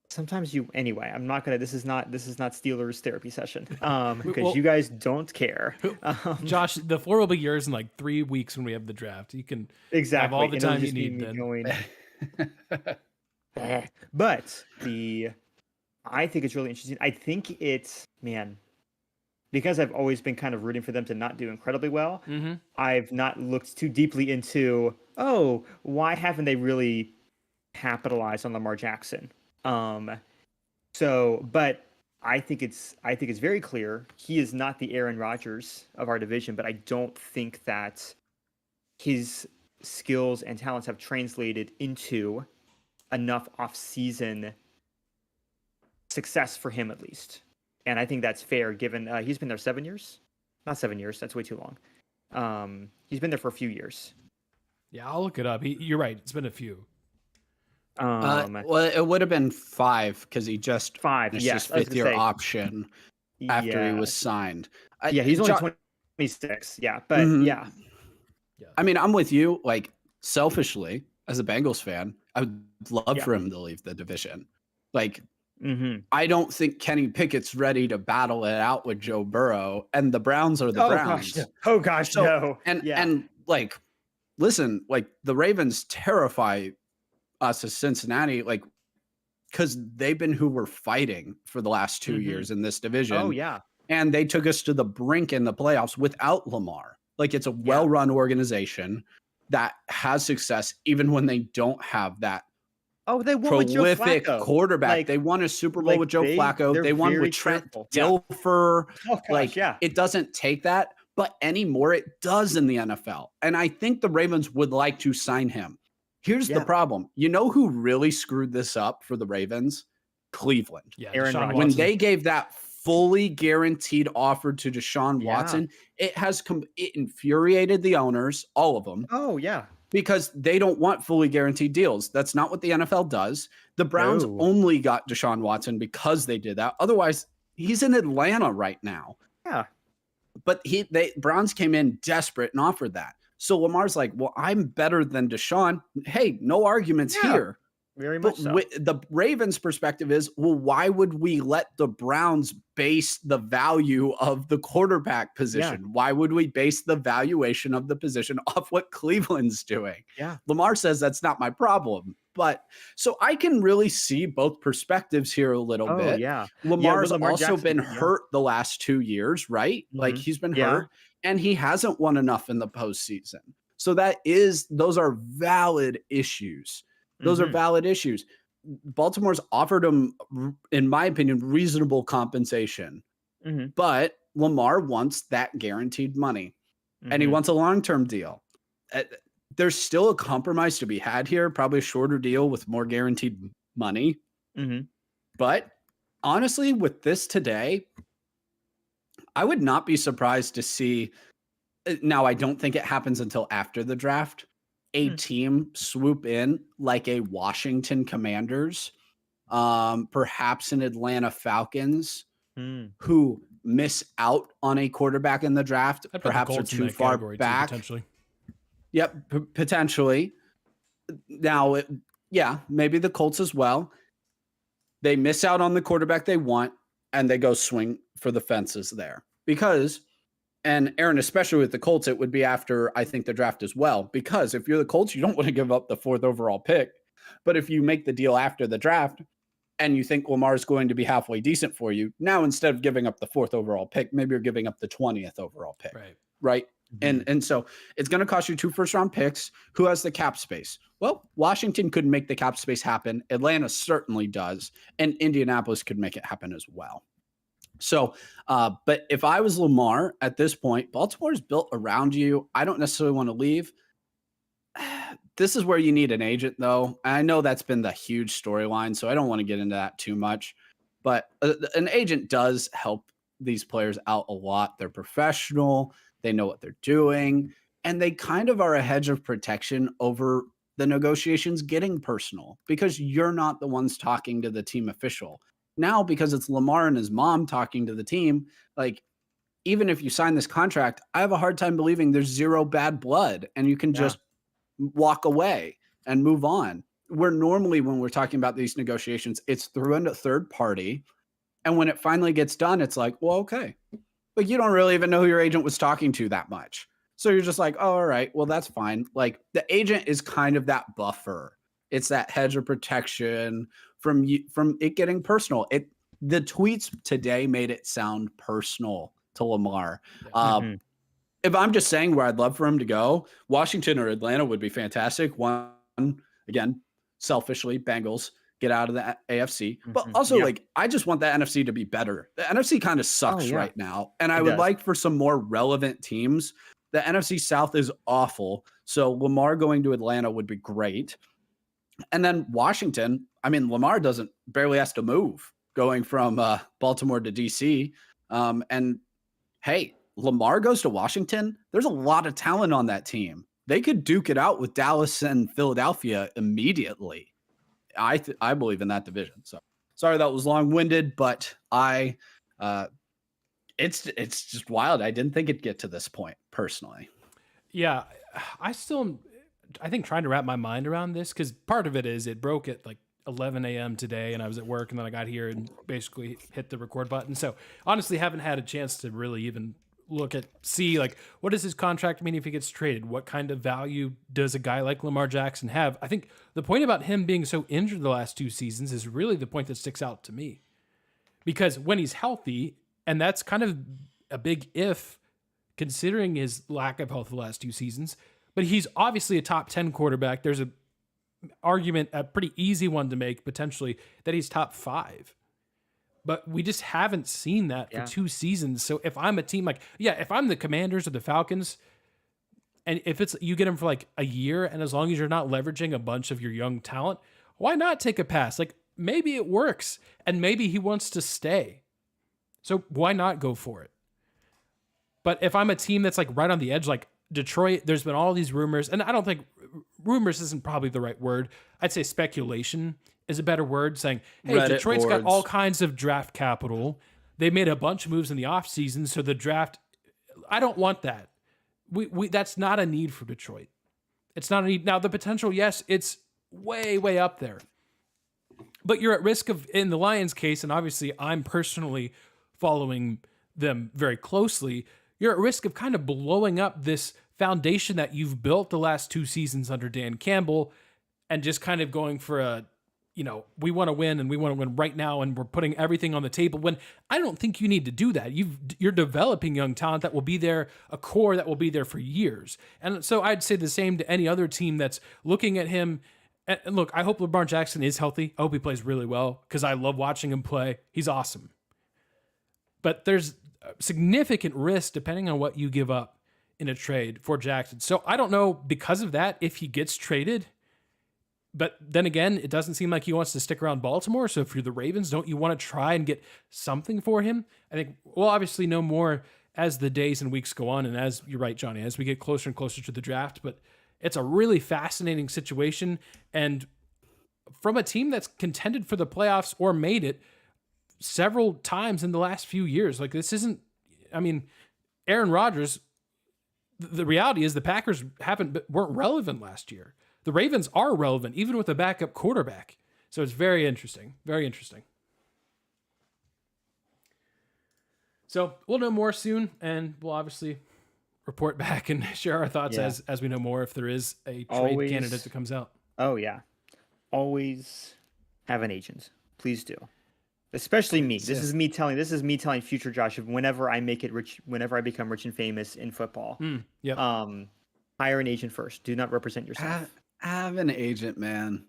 Sometimes anyway, I'm not gonna, this is not Steelers therapy session. Because you guys don't care. Josh, the floor will be yours in like 3 weeks when we have the draft. You can have all the time you need then. But I think it's really interesting. I think because I've always been kind of rooting for them to not do incredibly well, I've not looked too deeply into, why haven't they really capitalized on Lamar Jackson? But I think it's very clear he is not the Aaron Rodgers of our division, but I don't think that his skills and talents have translated into enough off-season success for him at least. And I think that's fair given he's been there 7 years. Not 7 years. That's way too long. He's been there for a few years. Yeah, I'll look it up. You're right. It's been a few. Well, it would have been 5 because he just finished his 5th-year option after he was signed. He's only 26. Yeah, but yeah. I'm with you. Like, selfishly, as a Bengals fan, I would love for him to leave the division. Like, I don't think Kenny Pickett's ready to battle it out with Joe Burrow, and the Browns are the Browns. Gosh, no. And like, listen, like the Ravens terrify us as Cincinnati, like, because they've been who we're fighting for the last 2 years in this division. Oh yeah, and they took us to the brink in the playoffs without Lamar. Like, it's a well-run organization that has success even when they don't have that. Oh, they won prolific quarterback. Like, they won a Super Bowl with Joe Flacco. They won with Trent Dilfer. It doesn't take that, but anymore it does in the NFL. And I think the Ravens would like to sign him. Here's the problem. You know who really screwed this up for the Ravens? Cleveland. Yeah, Aaron Rodgers. When they gave that fully guaranteed offer to Deshaun Watson, it infuriated the owners, all of them. Oh, yeah. Because they don't want fully guaranteed deals. That's not what the NFL does. The Browns only got Deshaun Watson because they did that. Otherwise, he's in Atlanta right now. Yeah. But Browns came in desperate and offered that. So Lamar's like, well, I'm better than Deshaun. Hey, no arguments here. Very much so. The Ravens' perspective is, well, why would we let the Browns base the value of the quarterback position? Yeah. Why would we base the valuation of the position off what Cleveland's doing? Yeah. Lamar says that's not my problem. But so I can really see both perspectives here a little bit. Yeah. Lamar Jackson been hurt the last 2 years, right? Like, he's been hurt and he hasn't won enough in the postseason. So those are valid issues. Those are valid issues. Baltimore's offered him, in my opinion, reasonable compensation. But Lamar wants that guaranteed money, and he wants a long-term deal. There's still a compromise to be had here, probably a shorter deal with more guaranteed money. But honestly, with this today, I would not be surprised to see, now I don't think it happens until after the draft, a team swoop in like a Washington Commanders, perhaps an Atlanta Falcons, who miss out on a quarterback in the draft, perhaps are too far back. Potentially. Yep, potentially. Now, maybe the Colts as well. They miss out on the quarterback they want, and they go swing for the fences there. Because, and Aaron, especially with the Colts, it would be after, I think, the draft as well. Because if you're the Colts, you don't want to give up the 4th overall pick. But if you make the deal after the draft and you think Lamar is going to be halfway decent for you, now instead of giving up the 4th overall pick, maybe you're giving up the 20th overall pick. Right? And so it's going to cost you 2 first-round picks. Who has the cap space? Well, Washington could make the cap space happen. Atlanta certainly does. And Indianapolis could make it happen as well. So, but if I was Lamar at this point, Baltimore's built around you. I don't necessarily want to leave. This is where you need an agent, though. I know that's been the huge storyline, so I don't want to get into that too much. But an agent does help these players out a lot. They're professional. They know what they're doing. And they kind of are a hedge of protection over the negotiations getting personal because you're not the ones talking to the team official. Now, because it's Lamar and his mom talking to the team, like, even if you sign this contract, I have a hard time believing there's zero bad blood and you can just walk away and move on. Where normally when we're talking about these negotiations, it's through a third party. And when it finally gets done, it's like, well, okay. Like, you don't really even know who your agent was talking to that much. So you're just like, oh, all right, well, that's fine. Like, the agent is kind of that buffer. It's that hedge of protection from it getting personal. The tweets today made it sound personal to Lamar. If I'm just saying where I'd love for him to go, Washington or Atlanta would be fantastic. One, again, selfishly, Bengals get out of the AFC. But also, like, I just want the NFC to be better. The NFC kind of sucks right now. And I would like for some more relevant teams. The NFC South is awful. So Lamar going to Atlanta would be great. And then Washington, I mean, Lamar barely has to move going from Baltimore to DC. And hey, Lamar goes to Washington. There's a lot of talent on that team. They could duke it out with Dallas and Philadelphia immediately. I believe in that division. So sorry that was long-winded, but it's just wild. I didn't think it'd get to this point personally. Yeah, I think trying to wrap my mind around this, because part of it is it broke at like 11 a.m. today and I was at work and then I got here and basically hit the record button. So honestly, haven't had a chance to really even see like, what does his contract mean if he gets traded? What kind of value does a guy like Lamar Jackson have? I think the point about him being so injured the last 2 seasons is really the point that sticks out to me, because when he's healthy, and that's kind of a big if considering his lack of health the last 2 seasons, but he's obviously a top 10 quarterback. There's a argument, a pretty easy one to make potentially, that he's top 5. But we just haven't seen that for 2 seasons. So if I'm a team if I'm the Commanders or the Falcons, and if you get him for like a year, and as long as you're not leveraging a bunch of your young talent, why not take a pass? Like, maybe it works and maybe he wants to stay. So why not go for it? But if I'm a team that's like right on the edge, like Detroit, there's been all these rumors, and I don't think rumors isn't probably the right word. I'd say speculation is a better word, saying, hey, Reddit Detroit's boards. got all kinds of draft capital. They made a bunch of moves in the offseason, so the draft, I don't want that. That's not a need for Detroit. It's not a need. Now, the potential, yes, it's way, way up there. But you're at risk of, in the Lions case, and obviously I'm personally following them very closely, you're at risk of kind of blowing up this foundation that you've built the last 2 seasons under Dan Campbell, and just kind of going for we want to win, and we want to win right now, and we're putting everything on the table, when I don't think you need to do that. You're developing young talent that will be there, a core that will be there for years. And so I'd say the same to any other team that's looking at him And look, I hope LeBron Jackson is healthy. I hope he plays really well because I love watching him play. He's awesome. But there's significant risk depending on what you give up in a trade for Jackson. So I don't know because of that if he gets traded. But then again, it doesn't seem like he wants to stick around Baltimore. So if you're the Ravens, don't you want to try and get something for him? I think we'll obviously know more as the days and weeks go on. And as you're right, Jonny, as we get closer and closer to the draft. But it's a really fascinating situation. And from a team that's contended for the playoffs or made it several times in the last few years, like this isn't, I mean, Aaron Rodgers, the reality is the Packers weren't relevant last year. The Ravens are relevant, even with a backup quarterback. So it's very interesting. Very interesting. So we'll know more soon, and we'll obviously report back and share our thoughts as we know more if there is a trade candidate that comes out. Oh, yeah. Always have an agent. Please do. Especially me. This is me telling future Josh whenever I make it rich, whenever I become rich and famous in football. Hire an agent first. Do not represent yourself. Have an agent, man.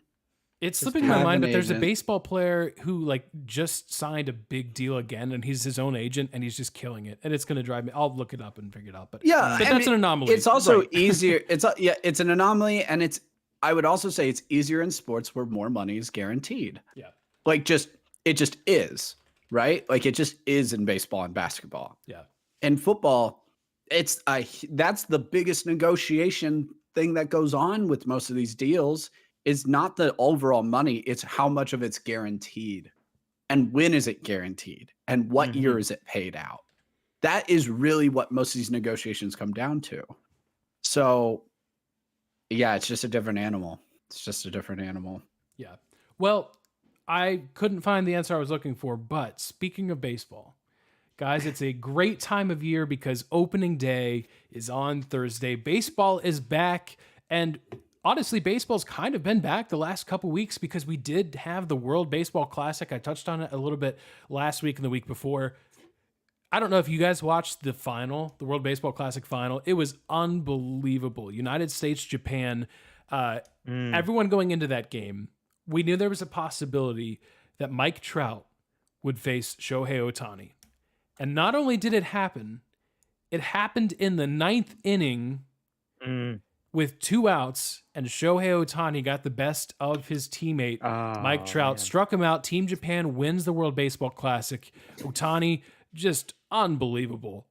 It's slipping my mind, but there's a baseball player who like just signed a big deal again, and he's his own agent, and he's just killing it. And it's going to drive me. I'll look it up and figure it out. But that's an anomaly. It's also easier. It's an anomaly, and I would also say it's easier in sports where more money is guaranteed. Yeah, like it just is, right? Like it just is in baseball and basketball. Yeah, in football, that's the biggest negotiation thing that goes on with most of these deals. Is not the overall money, it's how much of it's guaranteed and when is it guaranteed and what year is it paid out. That is really what most of these negotiations come down to. So yeah, it's just a different animal. Yeah. Well, I couldn't find the answer I was looking for, but speaking of baseball, guys, it's a great time of year because opening day is on Thursday. Baseball is back, and honestly, baseball's kind of been back the last couple weeks because we did have the World Baseball Classic. I touched on it a little bit last week and the week before. I don't know if you guys watched the final, the World Baseball Classic final. It was unbelievable. United States, Japan, everyone going into that game, we knew there was a possibility that Mike Trout would face Shohei Ohtani. And not only did it happened in the 9th inning with 2 outs, and Shohei Ohtani got the best of his teammate, Mike Trout, struck him out. Team Japan wins the World Baseball Classic. Ohtani, just unbelievable.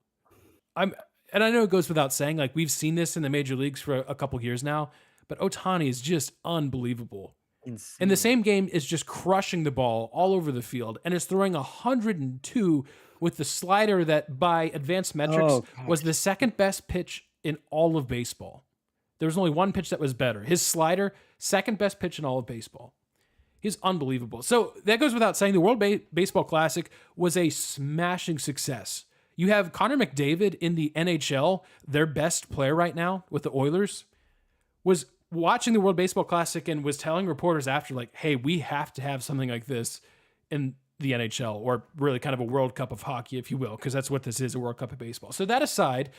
And I know it goes without saying, like we've seen this in the major leagues for a couple years now, but Ohtani is just unbelievable. Insane. In the same game, is just crushing the ball all over the field and is throwing 102 with the slider that by advanced metrics was the second best pitch in all of baseball. There was only one pitch that was better. His slider, second best pitch in all of baseball. He's unbelievable. So that goes without saying. The World Baseball Classic was a smashing success. You have Connor McDavid in the NHL, their best player right now with the Oilers, was watching the World Baseball Classic and was telling reporters after, like, hey, we have to have something like this in the NHL, or really kind of a World Cup of hockey, if you will, because that's what this is, a World Cup of baseball. So that aside,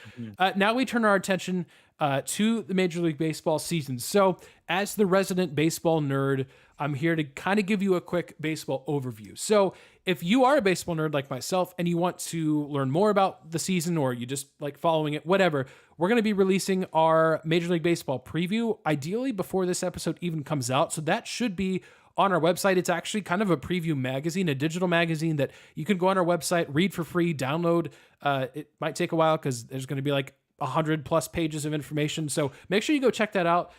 now we turn our attention to the Major League Baseball season. So as the resident baseball nerd, I'm here to kind of give you a quick baseball overview. So if you are a baseball nerd like myself and you want to learn more about the season, or you just like following it, whatever, we're going to be releasing our Major League Baseball preview, ideally before this episode even comes out. So that should be on our website. It's actually kind of a preview magazine, a digital magazine that you can go on our website, read for free, download. It might take a while because there's going to be like 100+ pages of information. So make sure you go check that out.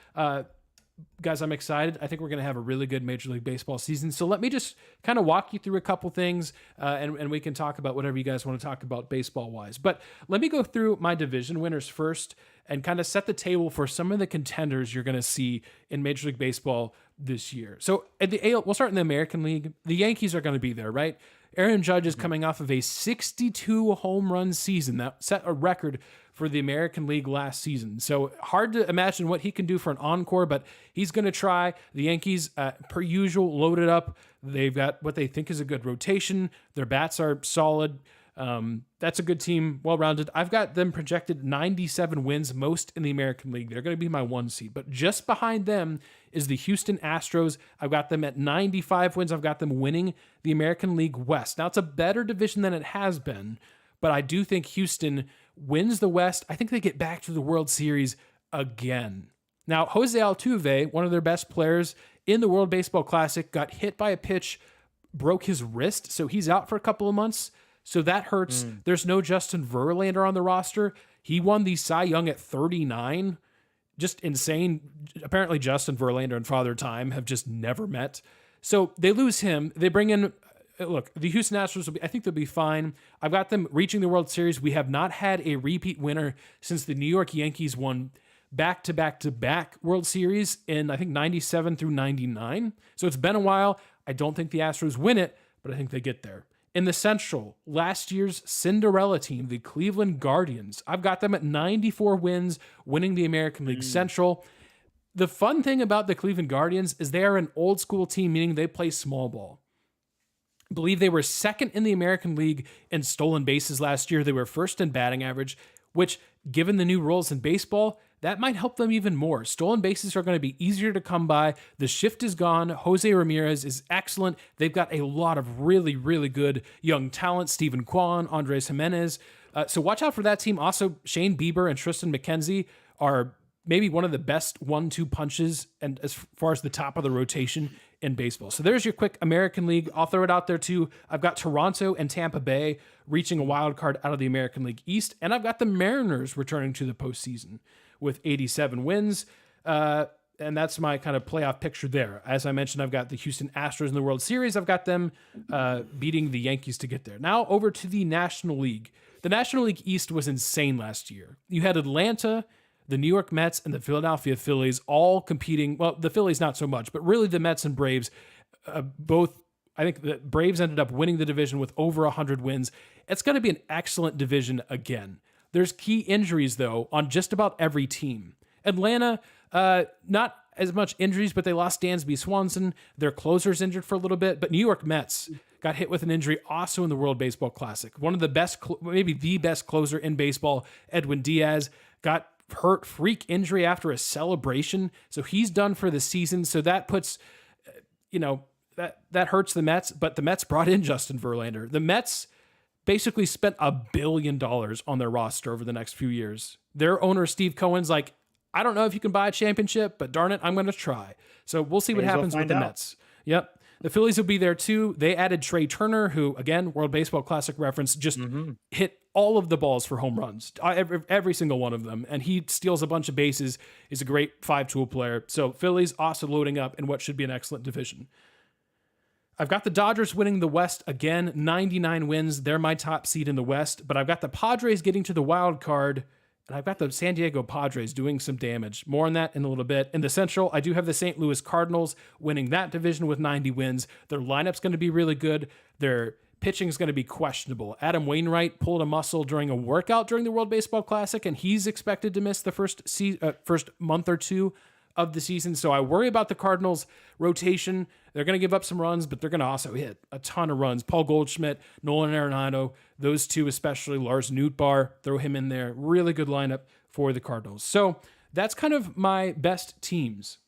Guys, I'm excited. I think we're going to have a really good Major League Baseball season. So let me just kind of walk you through a couple things, and we can talk about whatever you guys want to talk about baseball-wise. But let me go through my division winners first and kind of set the table for some of the contenders you're going to see in Major League Baseball this year. So at the AL, we'll start in the American League. The Yankees are going to be there, right? Aaron Judge is coming off of a 62 home run season that set a record for the American League last season. So hard to imagine what he can do for an encore, but he's going to try. The Yankees, per usual, loaded up. They've got what they think is a good rotation. Their bats are solid. That's a good team, well-rounded. I've got them projected 97 wins, most in the American League. They're going to be my 1 seed. But just behind them is the Houston Astros. I've got them at 95 wins. I've got them winning the American League West. Now, it's a better division than it has been, but I do think Houston wins the West. I think they get back to the World Series again. Now, Jose Altuve, one of their best players in the World Baseball Classic, got hit by a pitch, broke his wrist, so he's out for a couple of months. So that hurts. There's no Justin Verlander on the roster. He won the Cy Young at 39. Just insane. Apparently Justin Verlander and Father Time have just never met. So they lose him. They bring in, look, the Houston Astros, I think they'll be fine. I've got them reaching the World Series. We have not had a repeat winner since the New York Yankees won back-to-back-to-back World Series in, I think, 97 through 99. So it's been a while. I don't think the Astros win it, but I think they get there. In the Central, last year's Cinderella team, the Cleveland Guardians, I've got them at 94 wins, winning the American League Central. The fun thing about the Cleveland Guardians is they are an old school team, meaning they play small ball. I believe they were second in the American League in stolen bases last year. They were first in batting average, which, given the new rules in baseball, that might help them even more. Stolen bases are going to be easier to come by. The shift is gone. Jose Ramirez is excellent. They've got a lot of really, really good young talent. Steven Kwan, Andres Jimenez. So watch out for that team. Also, Shane Bieber and Tristan McKenzie are maybe one of the best 1-2 punches and as far as the top of the rotation in baseball. So there's your quick American League. I'll throw it out there too. I've got Toronto and Tampa Bay reaching a wild card out of the American League East, and I've got the Mariners returning to the postseason with 87 wins. And that's my kind of playoff picture there. As I mentioned, I've got the Houston Astros in the World Series. I've got them beating the Yankees to get there. Now over to the National League. The National League East was insane last year. You had Atlanta, the New York Mets, and the Philadelphia Phillies all competing. Well, the Phillies not so much, but really the Mets and Braves, both. I think the Braves ended up winning the division with over 100 wins. It's going to be an excellent division again. There's key injuries, though, on just about every team. Atlanta, not as much injuries, but they lost Dansby Swanson. Their closer's injured for a little bit. But New York Mets got hit with an injury also in the World Baseball Classic. One of the best, maybe the best closer in baseball, Edwin Diaz, got hurt, freak injury after a celebration. So he's done for the season. So that puts, that hurts the Mets. But the Mets brought in Justin Verlander. The Mets basically spent $1 billion on their roster over the next few years. Their owner, Steve Cohen's like, I don't know if you can buy a championship, but darn it, I'm going to try. So we'll see what happens with the Mets. Yep. The Phillies will be there too. They added Trey Turner, who, again, World Baseball Classic reference, just hit all of the balls for home runs, every single one of them. And he steals a bunch of bases. He's a great 5-tool player. So Phillies also loading up in what should be an excellent division. I've got the Dodgers winning the West again, 99 wins. They're my top seed in the West, but I've got the Padres getting to the wild card, and I've got the San Diego Padres doing some damage. More on that in a little bit. In the Central, I do have the St. Louis Cardinals winning that division with 90 wins. Their lineup's going to be really good. Their pitching is going to be questionable. Adam Wainwright pulled a muscle during a workout during the World Baseball Classic, and he's expected to miss the first month or two of the season. So I worry about the Cardinals rotation. They're going to give up some runs, but they're going to also hit a ton of runs. Paul Goldschmidt, Nolan Arenado, those two especially, Lars Nootbaar, throw him in there. Really good lineup for the Cardinals. So that's kind of my best teams.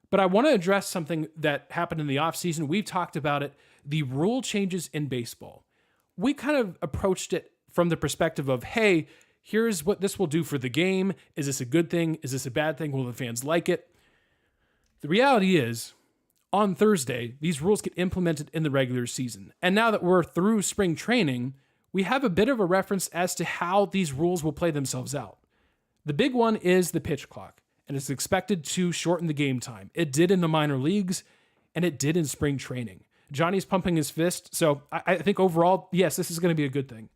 But I want to address something that happened in the offseason. We've talked about it, the rule changes in baseball. We kind of approached it from the perspective of, hey, here's what this will do for the game. Is this a good thing? Is this a bad thing? Will the fans like it? The reality is, on Thursday, these rules get implemented in the regular season. And now that we're through spring training, we have a bit of a reference as to how these rules will play themselves out. The big one is the pitch clock, and it's expected to shorten the game time. It did in the minor leagues, and it did in spring training. Johnny's pumping his fist, so I think overall, yes, this is going to be a good thing.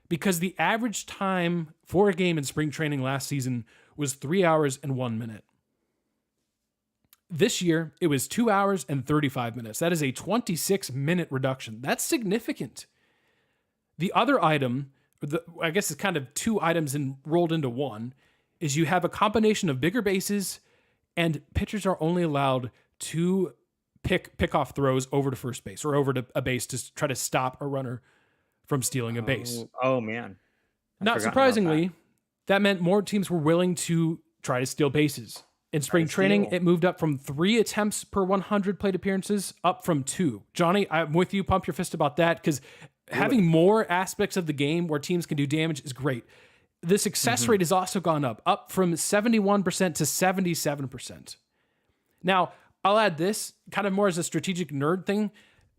Because the average time for a game in spring training last season was 3 hours and 1 minute. This year, it was 2 hours and 35 minutes. That is a 26-minute reduction. That's significant. The other item, I guess it's kind of two items rolled into one, is you have a combination of bigger bases, and pitchers are only allowed to pick off throws over to first base or over to a base to try to stop a runner from stealing a base. Oh man. Not surprisingly, that meant more teams were willing to try to steal bases. In spring training, it moved up from 3 attempts per 100 plate appearances up from 2. Jonny, I'm with you. Pump your fist about that, because having more aspects of the game where teams can do damage is great. The success rate has also gone up from 71% to 77%. Now, I'll add this kind of more as a strategic nerd thing,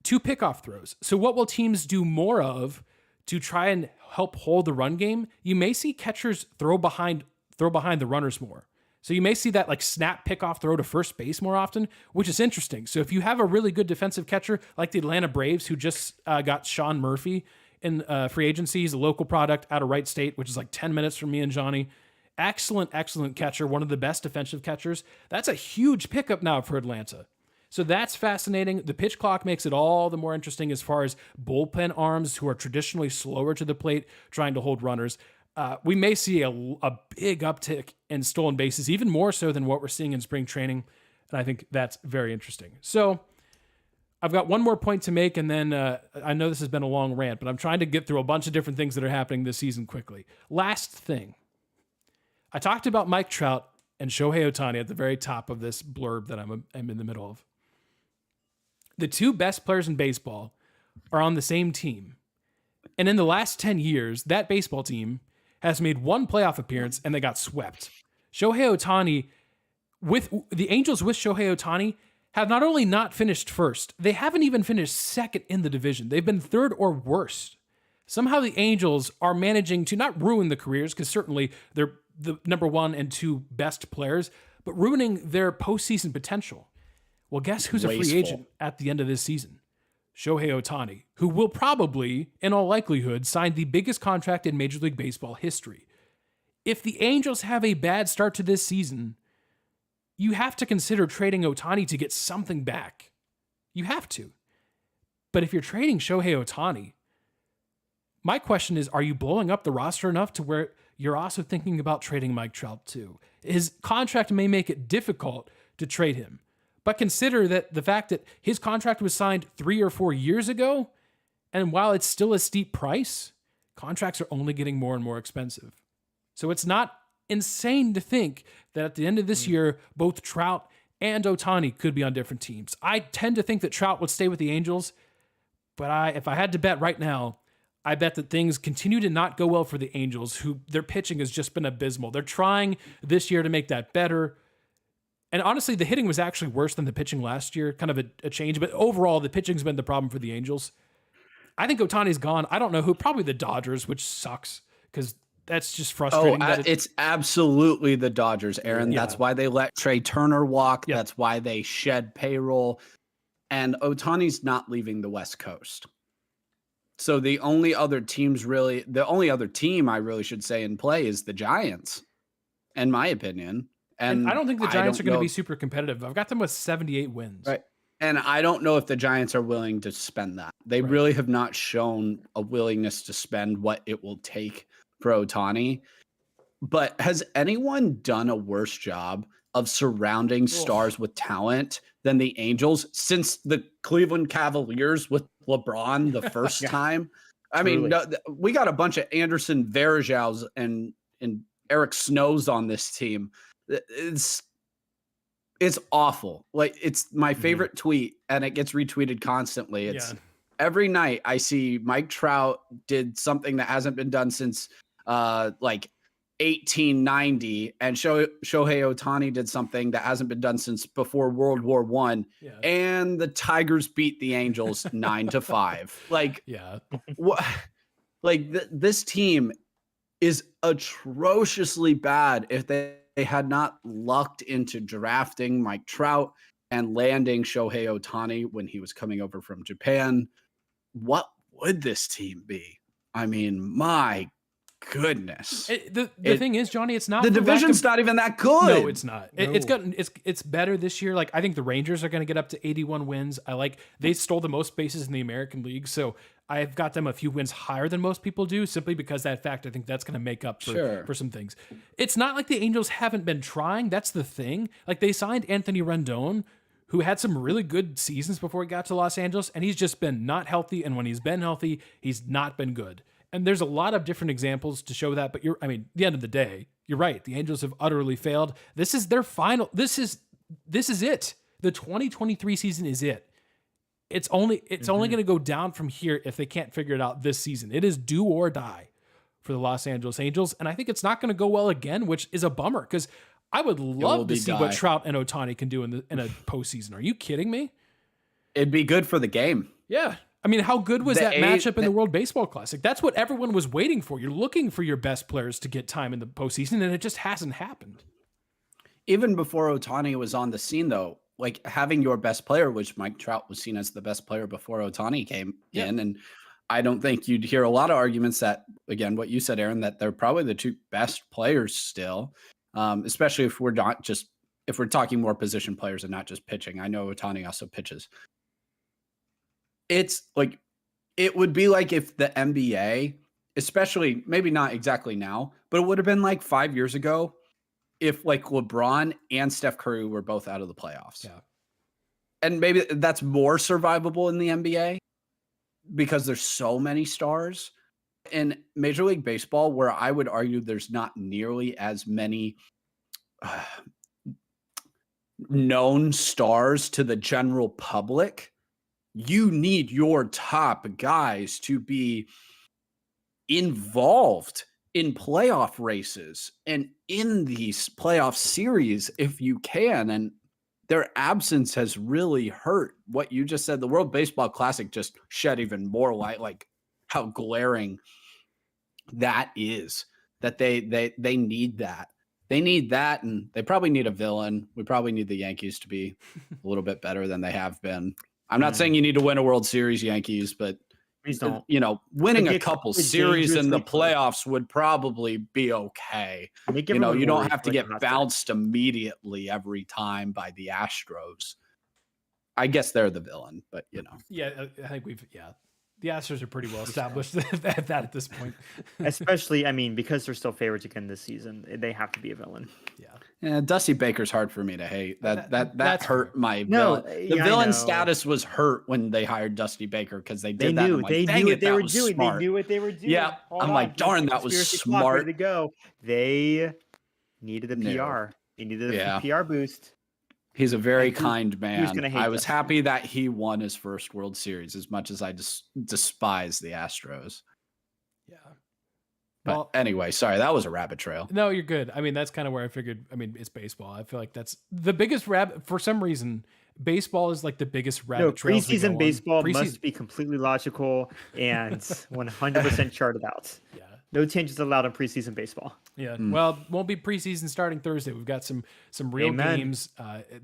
2 pickoff throws. So what will teams do more of to try and help hold the run game? You may see catchers throw behind the runners more. So you may see that like snap pickoff throw to first base more often, which is interesting. So if you have a really good defensive catcher like the Atlanta Braves, who just got Sean Murphy in free agency, he's a local product out of Wright State, which is like 10 minutes from me and Jonny. Excellent catcher, one of the best defensive catchers. That's a huge pickup now for Atlanta. So that's fascinating. The pitch clock makes it all the more interesting as far as bullpen arms who are traditionally slower to the plate trying to hold runners. We may see a big uptick in stolen bases, even more so than what we're seeing in spring training. And I think that's very interesting. So I've got one more point to make, and then I know this has been a long rant, but I'm trying to get through a bunch of different things that are happening this season quickly. Last thing. I talked about Mike Trout and Shohei Ohtani at the very top of this blurb that I'm in the middle of. The 2 best players in baseball are on the same team. And in the last 10 years, that baseball team has made 1 playoff appearance and they got swept. Shohei Ohtani, with the Angels with Shohei Ohtani, have not only not finished first, they haven't even finished second in the division. They've been third or worse. Somehow the Angels are managing to not ruin the careers, because certainly they're the number 1 and 2 best players, but ruining their postseason potential. Well, guess who's a free agent at the end of this season? Shohei Ohtani, who will probably, in all likelihood, sign the biggest contract in Major League Baseball history. If the Angels have a bad start to this season, you have to consider trading Ohtani to get something back. You have to. But if you're trading Shohei Ohtani, my question is, are you blowing up the roster enough to where you're also thinking about trading Mike Trout too? His contract may make it difficult to trade him. But consider that the fact that his contract was signed 3 or 4 years ago, and while it's still a steep price, contracts are only getting more and more expensive. So it's not insane to think that at the end of this year, both Trout and Ohtani could be on different teams. I tend to think that Trout would stay with the Angels, but if I had to bet right now, I bet that things continue to not go well for the Angels, who their pitching has just been abysmal. They're trying this year to make that better. And honestly, the hitting was actually worse than the pitching last year, kind of a change. But overall, the pitching's been the problem for the Angels. I think Ohtani's gone. I don't know who, probably the Dodgers, which sucks because that's just frustrating. It's absolutely the Dodgers, Aaron. Yeah. That's why they let Trey Turner walk. Yep. That's why they shed payroll. And Ohtani's not leaving the West Coast. So the only other team I really should say in play is the Giants, in my opinion. And I don't think the Giants are going to be super competitive. I've got them with 78 wins. Right. And I don't know if the Giants are willing to spend that. They really have not shown a willingness to spend what it will take for Ohtani. But has anyone done a worse job of surrounding stars with talent than the Angels since the Cleveland Cavaliers with LeBron the first time? I mean, we got a bunch of Anderson Varejãos and Eric Snows on this team. It's awful. Like, it's my favorite tweet, and it gets retweeted constantly. It's every night I see Mike Trout did something that hasn't been done since like 1890, and Shohei Ohtani did something that hasn't been done since before World War I. And the Tigers beat the Angels 9-5. Like, what? Like this team is atrociously bad. If they had not lucked into drafting Mike Trout and landing Shohei Ohtani when he was coming over from Japan, what would this team be? I mean, my goodness. The thing is, Jonny, it's not the division's not even that good. No, it's not. No. It's better this year. Like, I think the Rangers are going to get up to 81 wins. They stole the most bases in the American League, so I've got them a few wins higher than most people do, simply because that fact, I think that's going to make up for some things. It's not like the Angels haven't been trying. That's the thing. Like, they signed Anthony Rendon, who had some really good seasons before he got to Los Angeles, and he's just been not healthy. And when he's been healthy, he's not been good. And there's a lot of different examples to show that. But at the end of the day, you're right. The Angels have utterly failed. This is their final. This is it. The 2023 season is it. It's only going to go down from here if they can't figure it out this season. It is do or die for the Los Angeles Angels. And I think it's not going to go well again, which is a bummer because I would love to see what Trout and Ohtani can do in a postseason. Are you kidding me? It'd be good for the game. Yeah. I mean, how good was that matchup in the World Baseball Classic? That's what everyone was waiting for. You're looking for your best players to get time in the postseason, and it just hasn't happened. Even before Ohtani was on the scene, though, like having your best player, which Mike Trout was seen as the best player before Ohtani came in. And I don't think you'd hear a lot of arguments that, again, what you said, Aaron, that they're probably the two best players still, especially if we're talking more position players and not just pitching. I know Ohtani also pitches. It's like, it would be like if the NBA, especially maybe not exactly now, but it would have been like 5 years ago if like LeBron and Steph Curry were both out of the playoffs. Yeah. And maybe that's more survivable in the NBA because there's so many stars. In Major League Baseball, where I would argue there's not nearly as many known stars to the general public, you need your top guys to be involved in playoff races and in these playoff series if you can. And their absence has really hurt. What you just said, the World Baseball Classic just shed even more light, like how glaring that is, that they need that. They need that, and they probably need a villain. We probably need the Yankees to be a little bit better than they have been. I'm not saying you need to win a World Series, Yankees, but please don't. Winning a couple series in the playoffs would probably be okay. You don't have to get bounced immediately every time by the Astros. I guess they're the villain, but Yeah, I think the Astros are pretty well established at this point. Especially, because they're still favorites again this season. They have to be a villain. Yeah, Dusty Baker's hard for me to hate. That hurt my villain. The villain status was hurt when they hired Dusty Baker because they did that. They knew what they were doing. Smart. They knew what they were doing. Yeah, I'm like, darn, that was smart. Ready to go. They needed a PR. They needed a PR boost. He's a very kind man. I was happy that he won his first World Series, as much as I just despise the Astros. Yeah. But anyway, sorry, that was a rabbit trail. No, you're good. That's kind of where I figured. It's baseball. I feel like that's the biggest rabbit. For some reason, baseball is like the biggest rabbit trail. Preseason baseball must be completely logical and 100% charted out. Yeah. No changes allowed in preseason baseball. Yeah. Well, won't be preseason starting Thursday. We've got some real games.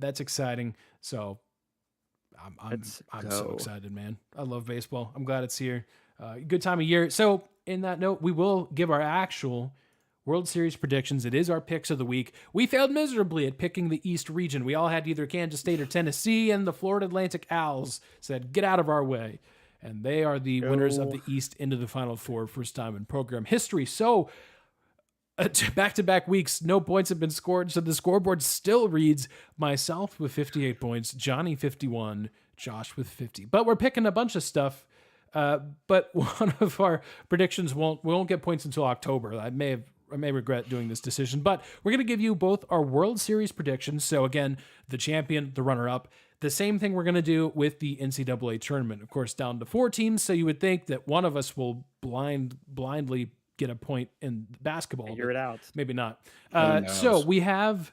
That's exciting. So I'm so excited, man. I love baseball. I'm glad it's here. Good time of year. So in that note, we will give our actual World Series predictions. It is our picks of the week. We failed miserably at picking the East region. We all had either Kansas State or Tennessee, and the Florida Atlantic Owls said, get out of our way. And they are the winners of the East into the Final Four, first time in program history. So back-to-back weeks, no points have been scored. So the scoreboard still reads myself with 58 points, Jonny 51, Josh with 50. But we're picking a bunch of stuff. But one of our predictions we won't get points until October. I may regret doing this decision, but we're going to give you both our World Series predictions. So again, the champion, the runner-up. The same thing we're going to do with the NCAA tournament. Of course, down to 4 teams, so you would think that one of us will blindly get a point in basketball. Figure it out. Maybe not. So we have...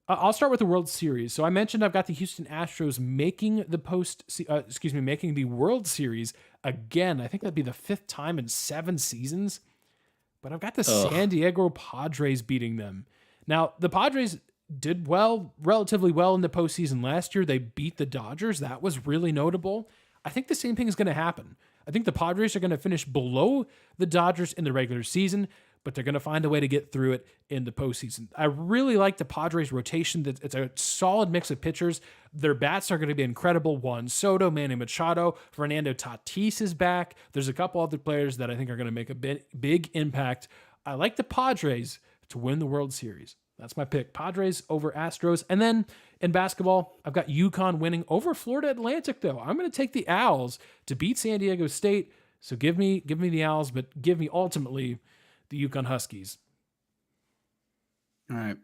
I'll start with the World Series. So I mentioned I've got the Houston Astros making the World Series again. I think that'd be the 5th time in 7 seasons. But I've got the San Diego Padres beating them. Now, the Padres did relatively well in the postseason last year. They beat the Dodgers. That was really notable. I think the same thing is going to happen. I think the Padres are going to finish below the Dodgers in the regular season, but they're going to find a way to get through it in the postseason. I really like the Padres rotation. It's a solid mix of pitchers. Their bats are going to be incredible. Juan Soto, Manny Machado, Fernando Tatis is back. There's a couple other players that I think are going to make a big impact. I like the Padres to win the World Series. That's my pick. Padres over Astros. And then in basketball, I've got UConn winning over Florida Atlantic, though. I'm going to take the Owls to beat San Diego State. So give me the Owls, but give me ultimately the UConn Huskies. All right.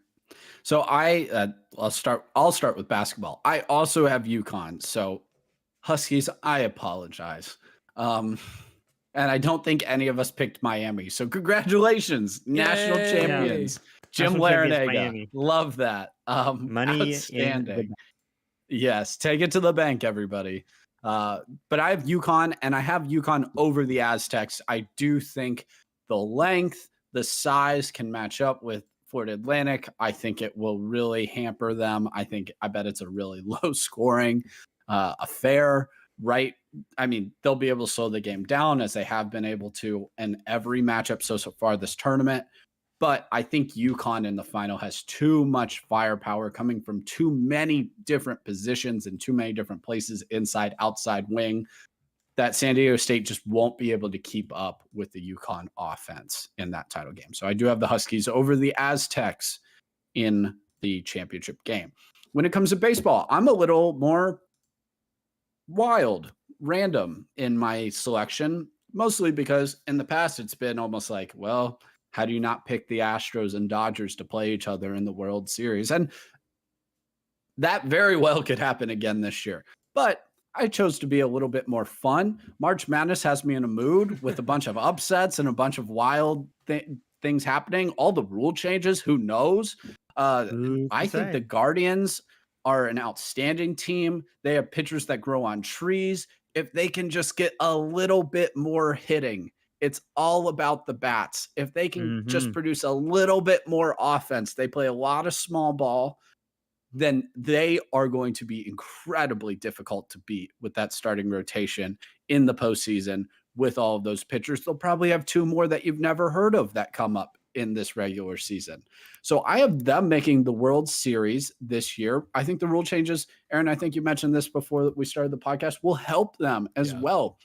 So I'll start with basketball. I also have UConn. So Huskies, I apologize. And I don't think any of us picked Miami. So congratulations, national champions. Jim Larinaga. Love that. Money outstanding. Yes, take it to the bank, everybody. But I have UConn, and I have UConn over the Aztecs. I do think the length, the size can match up with Florida Atlantic. I think it will really hamper them. I bet it's a really low scoring affair, right? I mean, they'll be able to slow the game down as they have been able to in every matchup so far this tournament. But I think UConn in the final has too much firepower coming from too many different positions and too many different places, inside, outside, wing, that San Diego State just won't be able to keep up with the UConn offense in that title game. So I do have the Huskies over the Aztecs in the championship game. When it comes to baseball, I'm a little more wild, random in my selection, mostly because in the past it's been almost like, well, how do you not pick the Astros and Dodgers to play each other in the World Series? And that very well could happen again this year. But I chose to be a little bit more fun. March Madness has me in a mood with a bunch of upsets and a bunch of wild things happening. All the rule changes, who knows? I think the Guardians are an outstanding team. They have pitchers that grow on trees. If they can just get a little bit more hitting, it's all about the bats. If they can just produce a little bit more offense, they play a lot of small ball, then they are going to be incredibly difficult to beat with that starting rotation in the postseason with all of those pitchers. They'll probably have two more that you've never heard of that come up in this regular season. So I have them making the World Series this year. I think the rule changes, Aaron, I think you mentioned this before we started the podcast, will help them as well.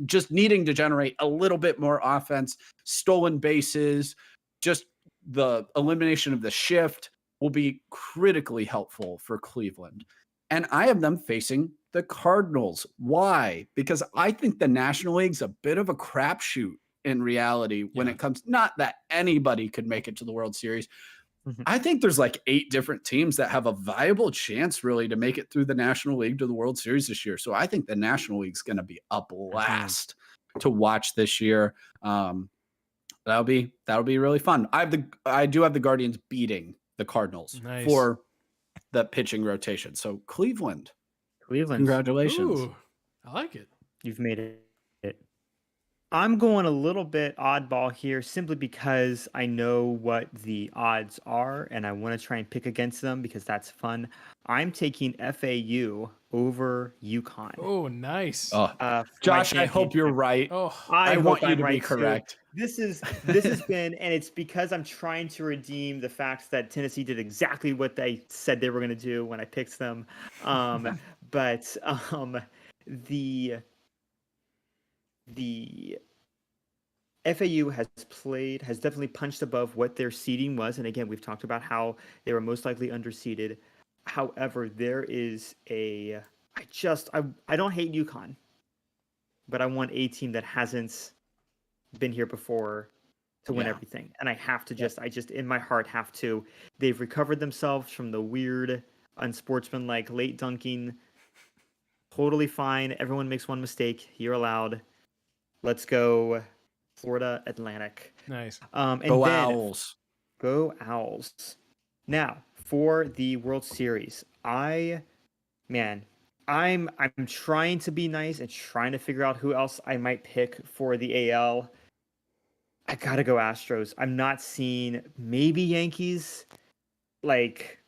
Just needing to generate a little bit more offense, stolen bases, just the elimination of the shift will be critically helpful for Cleveland. And I have them facing the Cardinals. Why? Because I think the National League's a bit of a crapshoot in reality when it comes, not that anybody could make it to the World Series. I think there's like 8 different teams that have a viable chance really to make it through the National League to the World Series this year. So I think the National League's going to be a blast to watch this year. That'll be really fun. I do have the Guardians beating the Cardinals for the pitching rotation. So Cleveland, congratulations. Ooh, I like it. You've made it. I'm going a little bit oddball here simply because I know what the odds are and I want to try and pick against them because that's fun. I'm taking FAU over UConn. Oh, nice. Josh, I hope you're right. I want you to be correct. This has been, and it's because I'm trying to redeem the fact that Tennessee did exactly what they said they were going to do when I picked them. But the FAU has definitely punched above what their seeding was. And again, we've talked about how they were most likely underseeded. However, there is I don't hate UConn, but I want a team that hasn't been here before to win everything. And I have to I just in my heart have to. They've recovered themselves from the weird, unsportsmanlike late dunking. Totally fine. Everyone makes one mistake. You're allowed. Let's go Florida Atlantic. Nice. And go Owls. Go Owls. Now, for the World Series, I'm trying to be nice and trying to figure out who else I might pick for the AL. I gotta go Astros. I'm not seeing maybe Yankees, like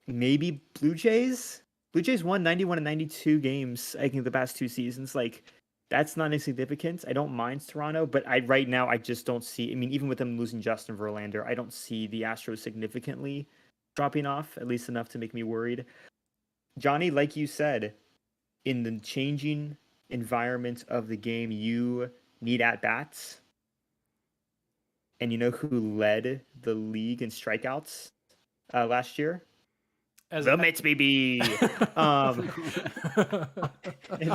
maybe Blue Jays. Blue Jays won 91 and 92 games, I think, the past 2 seasons. Like, that's not insignificant. I don't mind Toronto, but right now I just don't see. I mean, even with them losing Justin Verlander, I don't see the Astros significantly dropping off, at least enough to make me worried. Jonny, like you said, in the changing environment of the game, you need at-bats. And you know who led the league in strikeouts last year. As the Mets, baby. And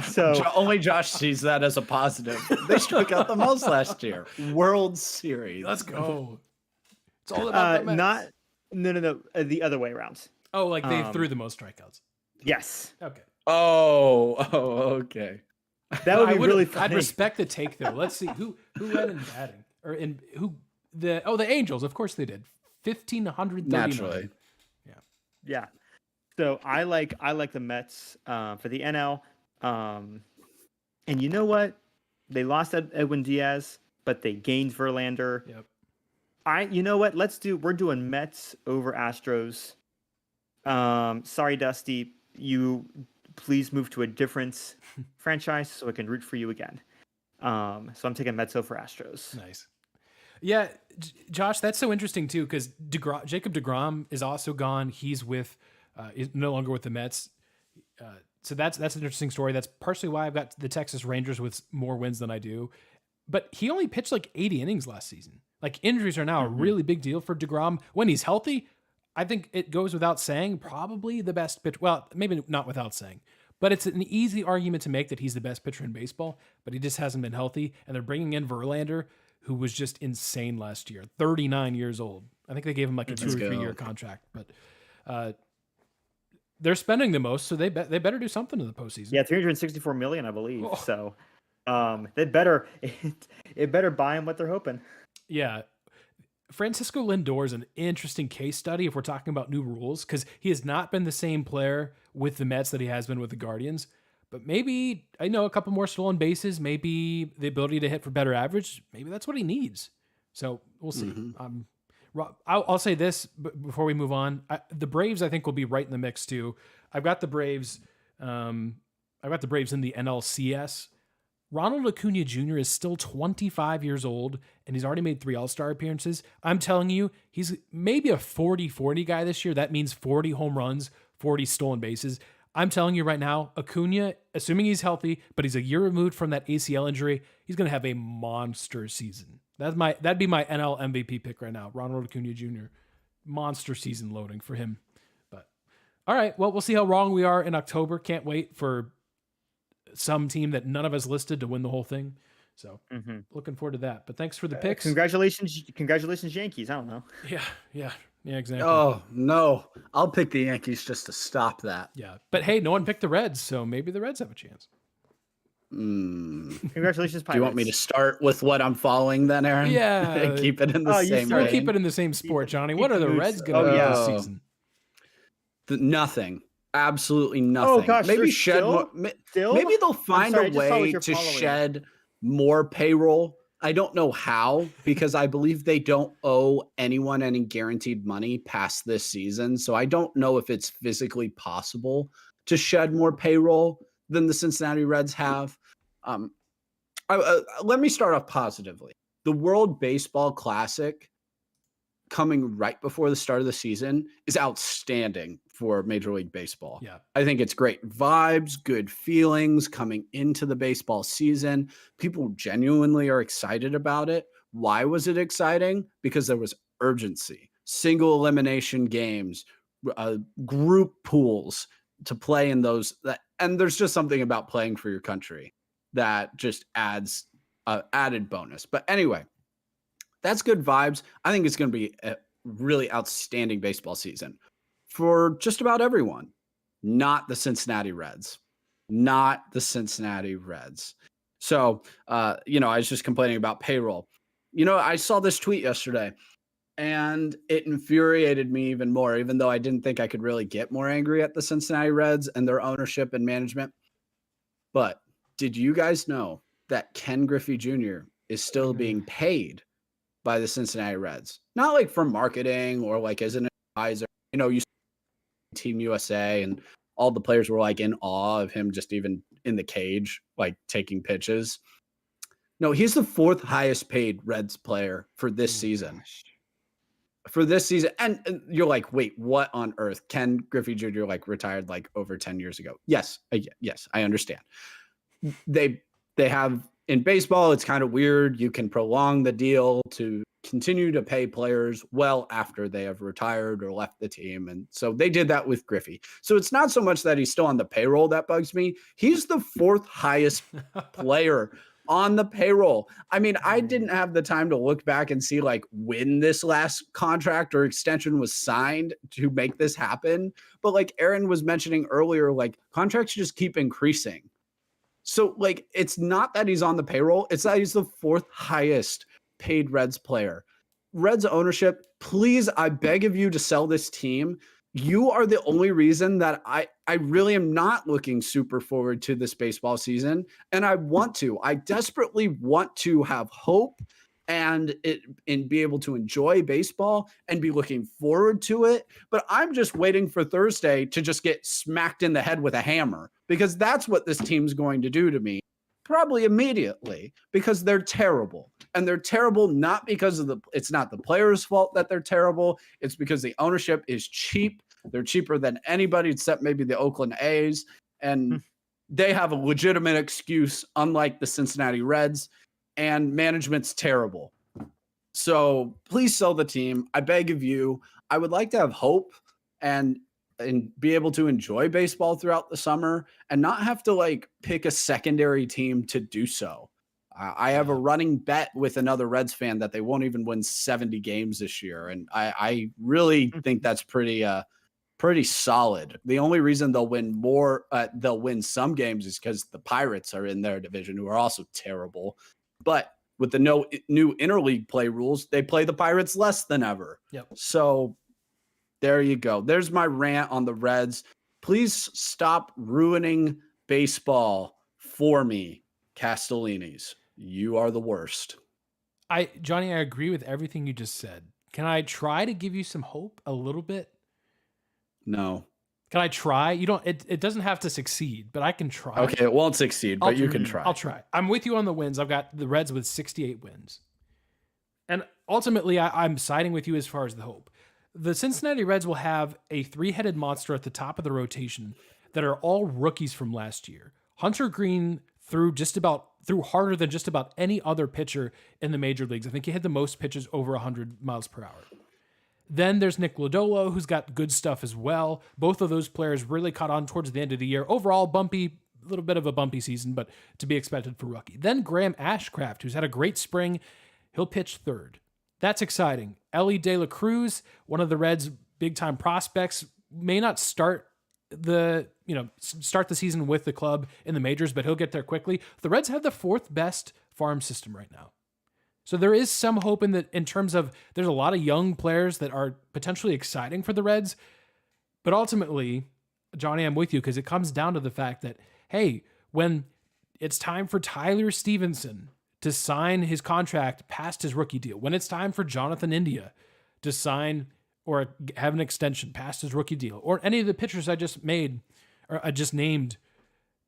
so only Josh sees that as a positive. They struck out the most last year. World Series. Let's go. It's all about the Mets. No. The other way around. Oh, like they threw the most strikeouts. Yes. Okay. Oh, okay. That would be really funny. I'd respect the take though. Let's see who led in batting the Angels. Of course they did. 1,539. Naturally. Yeah. So I like the Mets for the NL. And you know what? They lost Edwin Diaz, but they gained Verlander. Yep. You know what? We're doing Mets over Astros. Sorry, Dusty. You please move to a different franchise so I can root for you again. So I'm taking Mets over Astros. Nice. Yeah, Josh, that's so interesting too because Jacob deGrom is also gone. He's he's no longer with the Mets. So that's an interesting story. That's partially why I've got the Texas Rangers with more wins than I do. But he only pitched like 80 innings last season. Like injuries are now a really big deal for deGrom. When he's healthy, I think it goes without saying, probably the best pitch. Well, maybe not without saying, but it's an easy argument to make that he's the best pitcher in baseball, but he just hasn't been healthy. And they're bringing in Verlander, who was just insane last year, 39 years old. I think they gave him like a 2 or 3 year contract, but they're spending the most, so they better do something in the postseason. Yeah, $364 million, I believe. Oh. So they better buy them what they're hoping. Yeah. Francisco Lindor is an interesting case study if we're talking about new rules, because he has not been the same player with the Mets that he has been with the Guardians. But maybe, I know, a couple more stolen bases, maybe the ability to hit for better average, maybe that's what he needs. So we'll see. I'll say this before we move on. The Braves, I think, will be right in the mix too. I've got the Braves in the NLCS. Ronald Acuna Jr. is still 25 years old, and he's already made 3 All-Star appearances. I'm telling you, he's maybe a 40-40 guy this year. That means 40 home runs, 40 stolen bases. I'm telling you right now, Acuna, assuming he's healthy, but he's a year removed from that ACL injury, he's going to have a monster season. That'd be my NL MVP pick right now, Ronald Acuna Jr. Monster season loading for him. But all right, well, we'll see how wrong we are in October. Can't wait for some team that none of us listed to win the whole thing. So looking forward to that. But thanks for the picks. Congratulations, Yankees. I don't know. Yeah, exactly. Oh, no. I'll pick the Yankees just to stop that. Yeah. But hey, no one picked the Reds, so maybe the Reds have a chance. Congratulations, Pirates. Do you want me to start with what I'm following then, Aaron? Yeah. Keep it in the same We'll keep it in the same sport, Johnny. What are the Reds going to do this season? Nothing. Absolutely nothing. Oh gosh, maybe shed more. Maybe they'll find a way to shed more payroll. I don't know how, because I believe they don't owe anyone any guaranteed money past this season. So I don't know if it's physically possible to shed more payroll than the Cincinnati Reds have. Let me start off positively. The World Baseball Classic, coming right before the start of the season, is outstanding for Major League Baseball. Yeah. I think it's great vibes, good feelings coming into the baseball season. People genuinely are excited about it. Why was it exciting? Because there was urgency, single elimination games, group pools to play in those. And there's just something about playing for your country that just adds added bonus. But anyway, that's good vibes. I think it's going to be a really outstanding baseball season for just about everyone. Not the Cincinnati Reds. So, I was just complaining about payroll. I saw this tweet yesterday and it infuriated me even more, even though I didn't think I could really get more angry at the Cincinnati Reds and their ownership and management. But did you guys know that Ken Griffey Jr. is still being paid by the Cincinnati Reds? Not like for marketing or like as an advisor. You Team USA and all the players were like in awe of him just even in the cage, like taking pitches. No, he's the 4th highest paid Reds player for this season. For this season. And you're like, wait, what on earth? Ken Griffey Jr. retired over 10 years ago. Yes, I understand. They have in baseball, it's kind of weird. You can prolong the deal to continue to pay players well after they have retired or left the team. And so they did that with Griffey. So it's not so much that he's still on the payroll that bugs me. He's the 4th highest player on the payroll. I mean, I didn't have the time to look back and see like when this last contract or extension was signed to make this happen. But like Aaron was mentioning earlier, like contracts just keep increasing. So like, it's not that he's on the payroll. It's that he's the 4th highest paid Reds player. Reds ownership, please, I beg of you to sell this team. You are the only reason that I really am not looking super forward to this baseball season. And I desperately want to have hope and be able to enjoy baseball and be looking forward to it. But I'm just waiting for Thursday to just get smacked in the head with a hammer, because that's what this team's going to do to me, probably immediately, because they're terrible. And they're terrible not because of it's not the players' fault that they're terrible. It's because the ownership is cheap. They're cheaper than anybody except maybe the Oakland A's. And they have a legitimate excuse, unlike the Cincinnati Reds. And management's terrible. So please sell the team. I beg of you. I would like to have hope and be able to enjoy baseball throughout the summer and not have to like pick a secondary team to do so. I have a running bet with another Reds fan that they won't even win 70 games this year. And I really think that's pretty solid. The only reason they'll win some games is because the Pirates are in their division, who are also terrible. But with the new interleague play rules, they play the Pirates less than ever. Yep. So there you go. There's my rant on the Reds. Please stop ruining baseball for me, Castellinis. You are the worst. Jonny, I agree with everything you just said. Can I try to give you some hope a little bit? No. Can I try? It doesn't have to succeed, but I can try. Okay, it won't succeed, but you can try. I'll try. I'm with you on the wins. I've got the Reds with 68 wins. And ultimately, I'm siding with you as far as the hope. The Cincinnati Reds will have a 3-headed monster at the top of the rotation that are all rookies from last year. Hunter Green threw harder than just about any other pitcher in the major leagues. I think he had the most pitches over 100 miles per hour. Then there's Nick Lodolo, who's got good stuff as well. Both of those players really caught on towards the end of the year. Overall, a little bit of a bumpy season, but to be expected for rookie. Then Graham Ashcraft, who's had a great spring. He'll pitch 3rd. That's exciting. Ellie De La Cruz, one of the Reds' big-time prospects, may not start the season with the club in the majors, but he'll get there quickly. The Reds have the 4th best farm system right now. So there is some hope in terms of there's a lot of young players that are potentially exciting for the Reds. But ultimately, Jonny, I'm with you because it comes down to the fact that, hey, when it's time for Tyler Stevenson to sign his contract past his rookie deal, when it's time for Jonathan India to sign or have an extension past his rookie deal, or any of the pitchers I just named,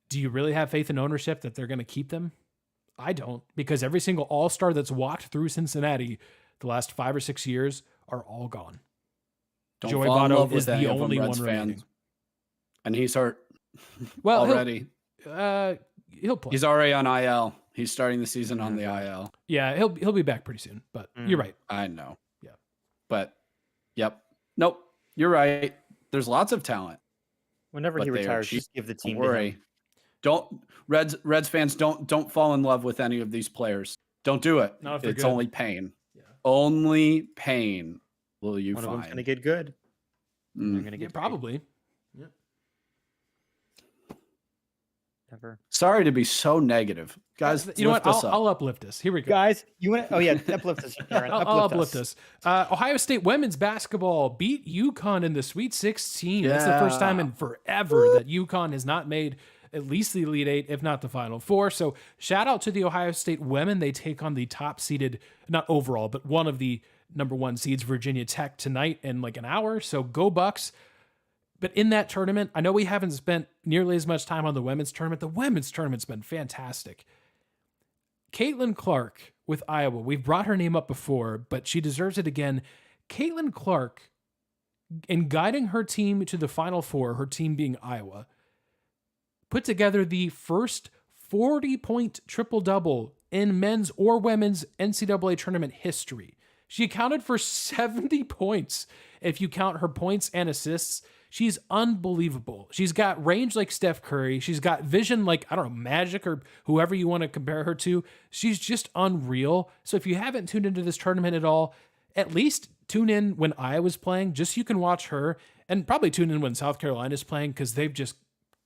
do you really have faith in ownership that they're going to keep them? I don't, because every single all-star that's walked through Cincinnati the last 5 or 6 years are all gone. Joey Votto is the only one remaining. And he's hurt already. He'll play. He's already on IL. He's starting the season on the IL. Yeah, he'll be back pretty soon, but you're right. I know. Yeah. But, yep. Nope. You're right. There's lots of talent. Whenever he retires, just give the team to him. Don't Reds fans don't fall in love with any of these players. Don't do it. It's only pain. Yeah. Only pain will you find. One of them's gonna get good. They're gonna get probably. Yeah. Never. Sorry to be so negative, guys. You know what? I'll uplift us. Here we go, guys. You want? Oh yeah, uplift us. Aaron. I'll uplift us. Ohio State women's basketball beat UConn in the Sweet 16. Yeah. That's the first time in forever that UConn has not made at least the Elite Eight, if not the Final Four. So shout out to the Ohio State women. They take on the top seeded, not overall, but one of the number 1 seeds, Virginia Tech, tonight in like an hour. So go Bucks. But in that tournament, I know we haven't spent nearly as much time on the women's tournament. The women's tournament's been fantastic. Caitlin Clark with Iowa. We've brought her name up before, but she deserves it again. Caitlin Clark, in guiding her team to the Final Four, her team being Iowa, put together the first 40-point triple-double in men's or women's NCAA tournament history. She accounted for 70 points if you count her points and assists. She's unbelievable. She's got range like Steph Curry. She's got vision like, I don't know, Magic or whoever you want to compare her to. She's just unreal. So if you haven't tuned into this tournament at all, at least tune in when Iowa's playing, just so you can watch her, and probably tune in when South Carolina's playing, because they've just,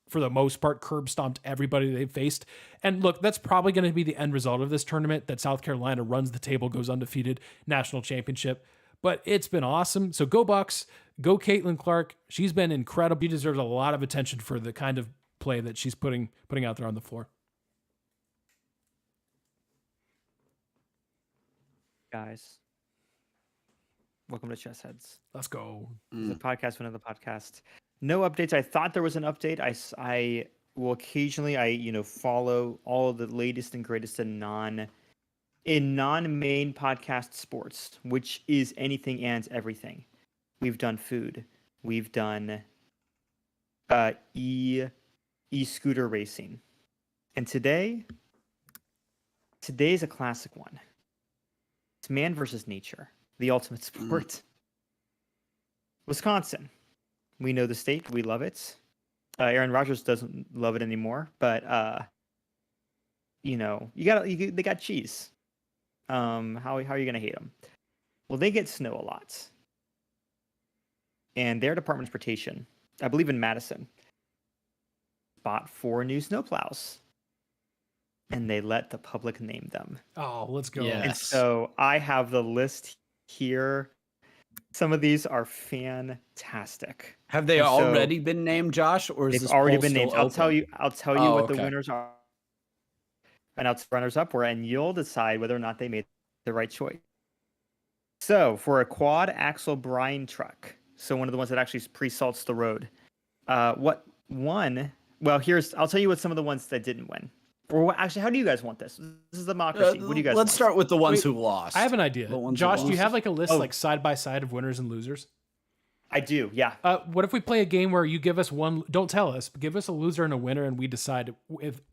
for the most part, curb stomped everybody they've faced. And look, that's probably going to be the end result of this tournament, that South Carolina runs the table, goes undefeated, national championship. But it's been awesome. So go Bucks, go Caitlin Clark. She's been incredible. She deserves a lot of attention for the kind of play that she's putting out there on the floor. Guys, welcome to Chess Heads. Let's go. It's a podcast, another podcast. No updates. I thought there was an update. I will occasionally follow all of the latest and greatest in non-main podcast sports, which is anything and everything. We've done food. We've done e-scooter racing. And today's a classic one. It's man versus nature, the ultimate sport. Wisconsin. We know the state. We love it. Aaron Rodgers doesn't love it anymore, but they got cheese. How are you gonna hate them? Well, they get snow a lot, and their Department of Transportation, I believe in Madison, bought 4 new snowplows, and they let the public name them. Oh, let's go! Yes. And so I have the list here. Some of these are fantastic. Have they already been named, Josh, or is they've this already been still named? I'll tell you what okay. the winners are, and I'll runners up were, and you'll decide whether or not they made the right choice. So for a quad axle brine truck, so one of the ones that actually pre-salts the road, what won? Well, I'll tell you what some of the ones that didn't win. Or actually, how do you guys want this? This is democracy. What do you guys Let's want? start with the ones who lost. I have an idea. Josh, do you have like a list like side by side of winners and losers? I do, yeah. What if we play a game where you give us one, don't tell us, but give us a loser and a winner, and we decide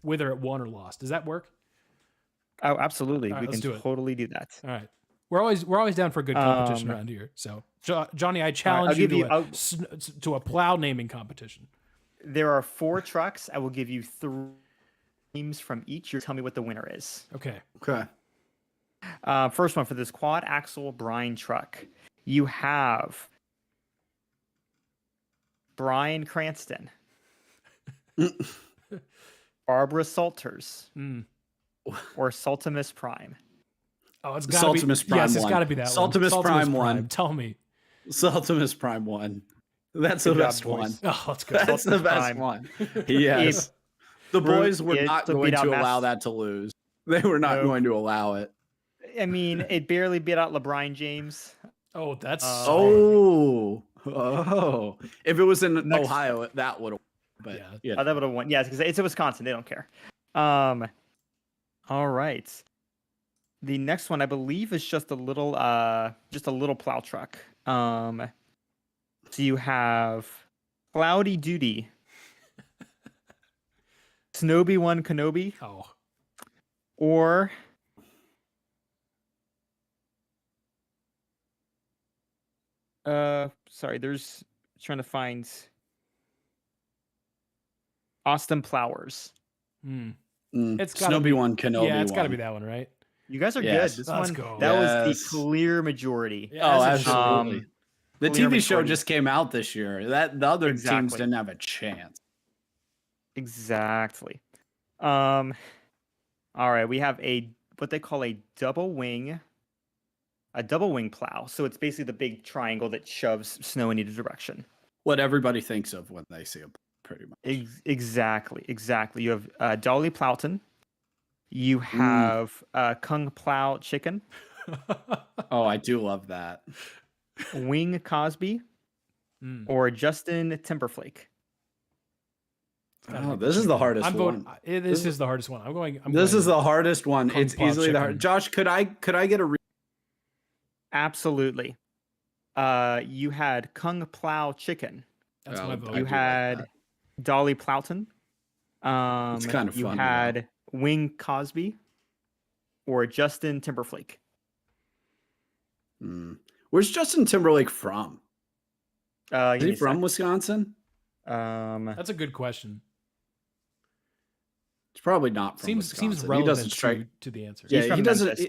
whether it won or lost. Does that work? Oh, absolutely. Right, we can totally do that. All right. We're always down for a good competition around here. So, Jonny, I challenge you to a plow naming competition. There are 4 trucks. I will give you 3 names from each. You tell me what the winner is. Okay. First one for this quad axle brine truck. You have Brian Cranston, Barbara Salters, or Saltimus Prime. Oh, it's got to be Saltimus Prime. Yes, it's got to be that Saltimus one. Prime won. Tell me. Saltimus Prime won. That's the best one. Oh, let's go. That's the best one. Yes. The boys were not going to allow that to lose. They were not going to allow it. I mean, it barely beat out LeBron James. Oh, that's if it was in Ohio, that would have. But that would have won. Yeah, because it's in Wisconsin. They don't care. All right. The next one, I believe, is just a little plow truck. So you have Cloudy Duty, Snowy One Kenobi, or there's trying to find Austin Plowers. It's Snowy One Kenobi. Yeah, it's got to be that one, right? You guys are good. This one, that was the clear majority. Yeah, absolutely. The TV show just came out this year. The other teams didn't have a chance. Exactly. All right, we have what they call a double wing plow. So it's basically the big triangle that shoves snow in either direction. What everybody thinks of when they see a pretty much. Exactly. You have Dolly Plowton. You have Kung Plow Chicken. Oh, I do love that. Wing Cosby or Justin Timberflake. Oh, this is the hardest one. This is the hardest one. This is the hardest one. It's easily the hardest. Josh, could I get a? Absolutely. You had Kung Plow Chicken. That's my vote. You had Dolly Plowton. It's kind of fun. You had Wing Cosby or Justin Timberlake? Where's Justin Timberlake from? Is he from Wisconsin? That's a good question. It's probably not from Wisconsin. Seems relevant to the answer. Yeah, he doesn't.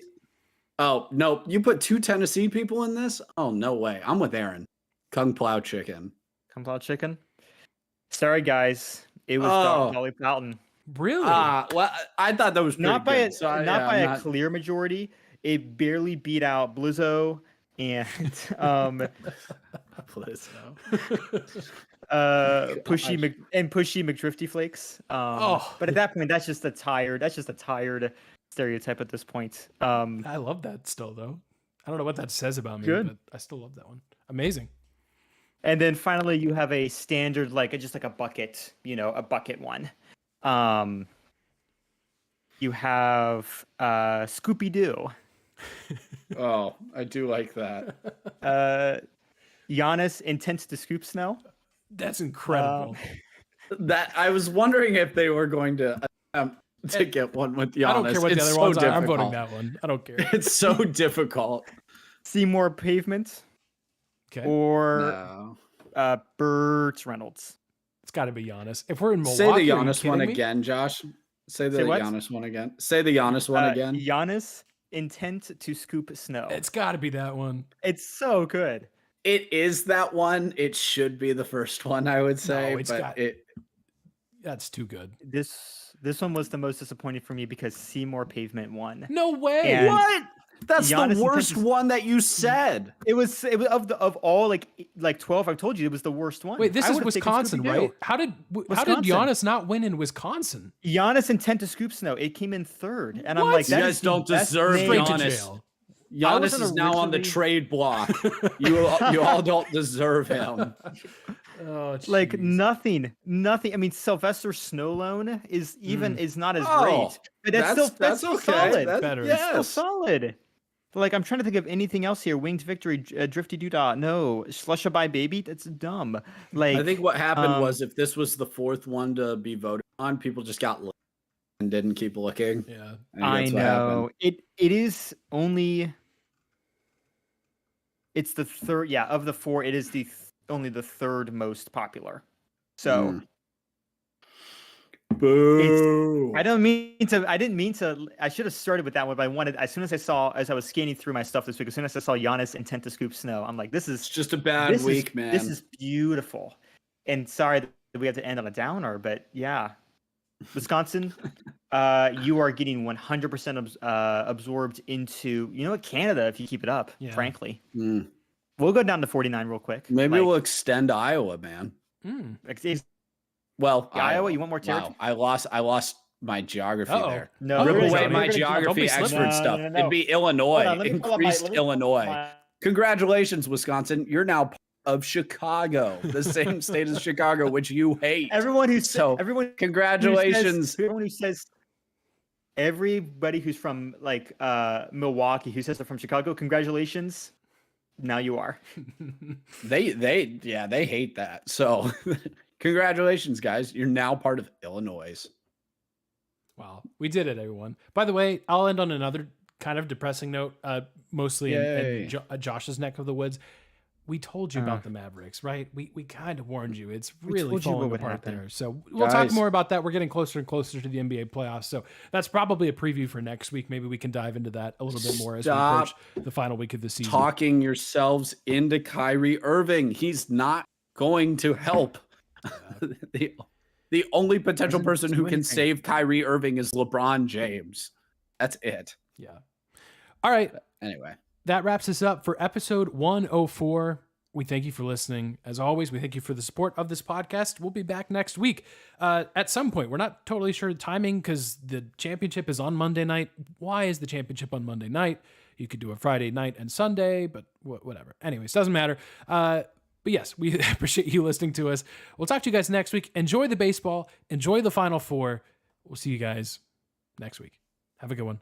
Oh, no. You put 2 Tennessee people in this? Oh, no way. I'm with Aaron. Kung Pao Chicken. Kung Pao Chicken? Sorry, guys. It was Dolly Parton. Really? Well, I thought that was not by good. A clear majority. It barely beat out Blizzo and Pushy McDrifty Flakes. But at that point, that's just a tired stereotype at this point. I love that still though. I don't know what that says about me, but I still love that one. Amazing. And then finally, you have a standard, just like a bucket, a bucket one. You have Scooby-Doo. Oh, I do like that. Giannis intends to scoop snow. That's incredible. That I was wondering if they were going to attempt to get one with Giannis. I don't care what the other ones are. I'm voting that one. I don't care. It's so difficult. Seymour Pavement. Okay. Or Burt Reynolds. It's got to be Giannis. If we're in Milwaukee, say the Giannis one again, Josh. Say the Giannis one again. Say the Giannis one again. Giannis intent to scoop snow. It's got to be that one. It's so good. It is that one. It should be the first one, I would say. No, that's too good. This one was the most disappointing for me because Seymour Pavement won. No way. And what? That's Giannis the worst one that you said. It was of all like 12. I told you it was the worst one. Wait, this is Wisconsin, right? How did Giannis not win in Wisconsin? Giannis intent to scoop snow. It came in third, and what? I'm like, you guys don't deserve Giannis. Giannis is now on the trade block. you all don't deserve him. Oh, like nothing. I mean, Sylvester Stallone is not as great, but that's still okay. solid. That's better. It's still solid. Like I'm trying to think of anything else here. Winged Victory, Drifty Doodah. No, Slushaby Baby. That's dumb. Like I think what happened was if this was the fourth one to be voted on, people just got looked and didn't keep looking. Yeah, I know. It is only. It's the third. Yeah, of the 4, it is only the third most popular. So. Boo! I didn't mean to. I should have started with that one, but I wanted. As I was scanning through my stuff this week, as soon as I saw Giannis intent to scoop snow, I'm like, this is just a bad week, man. This is beautiful. And sorry that we have to end on a downer, but yeah, Wisconsin, you are getting 100% absorbed into Canada if you keep it up. Yeah. Frankly, we'll go down to 49 real quick. Maybe we'll extend Iowa, man. Well, Iowa, you want more territory? Wow, I lost my geography there. No, rip away my geography expert stuff. No. It'd be Illinois, increased Illinois. Congratulations, Wisconsin. You're now part of Chicago, the same state as Chicago, which you hate. Everybody who's from Milwaukee who says they're from Chicago, congratulations. Now you are. They hate that. So congratulations, guys. You're now part of Illinois. Wow. We did it, everyone. By the way, I'll end on another kind of depressing note, mostly in Josh's neck of the woods. We told you about the Mavericks, right? We kind of warned you. It's really falling apart there. So we'll talk more about that. We're getting closer and closer to the NBA playoffs. So that's probably a preview for next week. Maybe we can dive into that a little bit more as we approach the final week of the season. Talking yourselves into Kyrie Irving. He's not going to help. The only potential person who can save Kyrie Irving is LeBron James. That's it. Yeah. All right. Anyway. That wraps us up for episode 104. We thank you for listening. As always, we thank you for the support of this podcast. We'll be back next week at some point. We're not totally sure the timing because the championship is on Monday night. Why is the championship on Monday night? You could do a Friday night and Sunday, but whatever. Anyways, doesn't matter. But yes, we appreciate you listening to us. We'll talk to you guys next week. Enjoy the baseball. Enjoy the Final Four. We'll see you guys next week. Have a good one.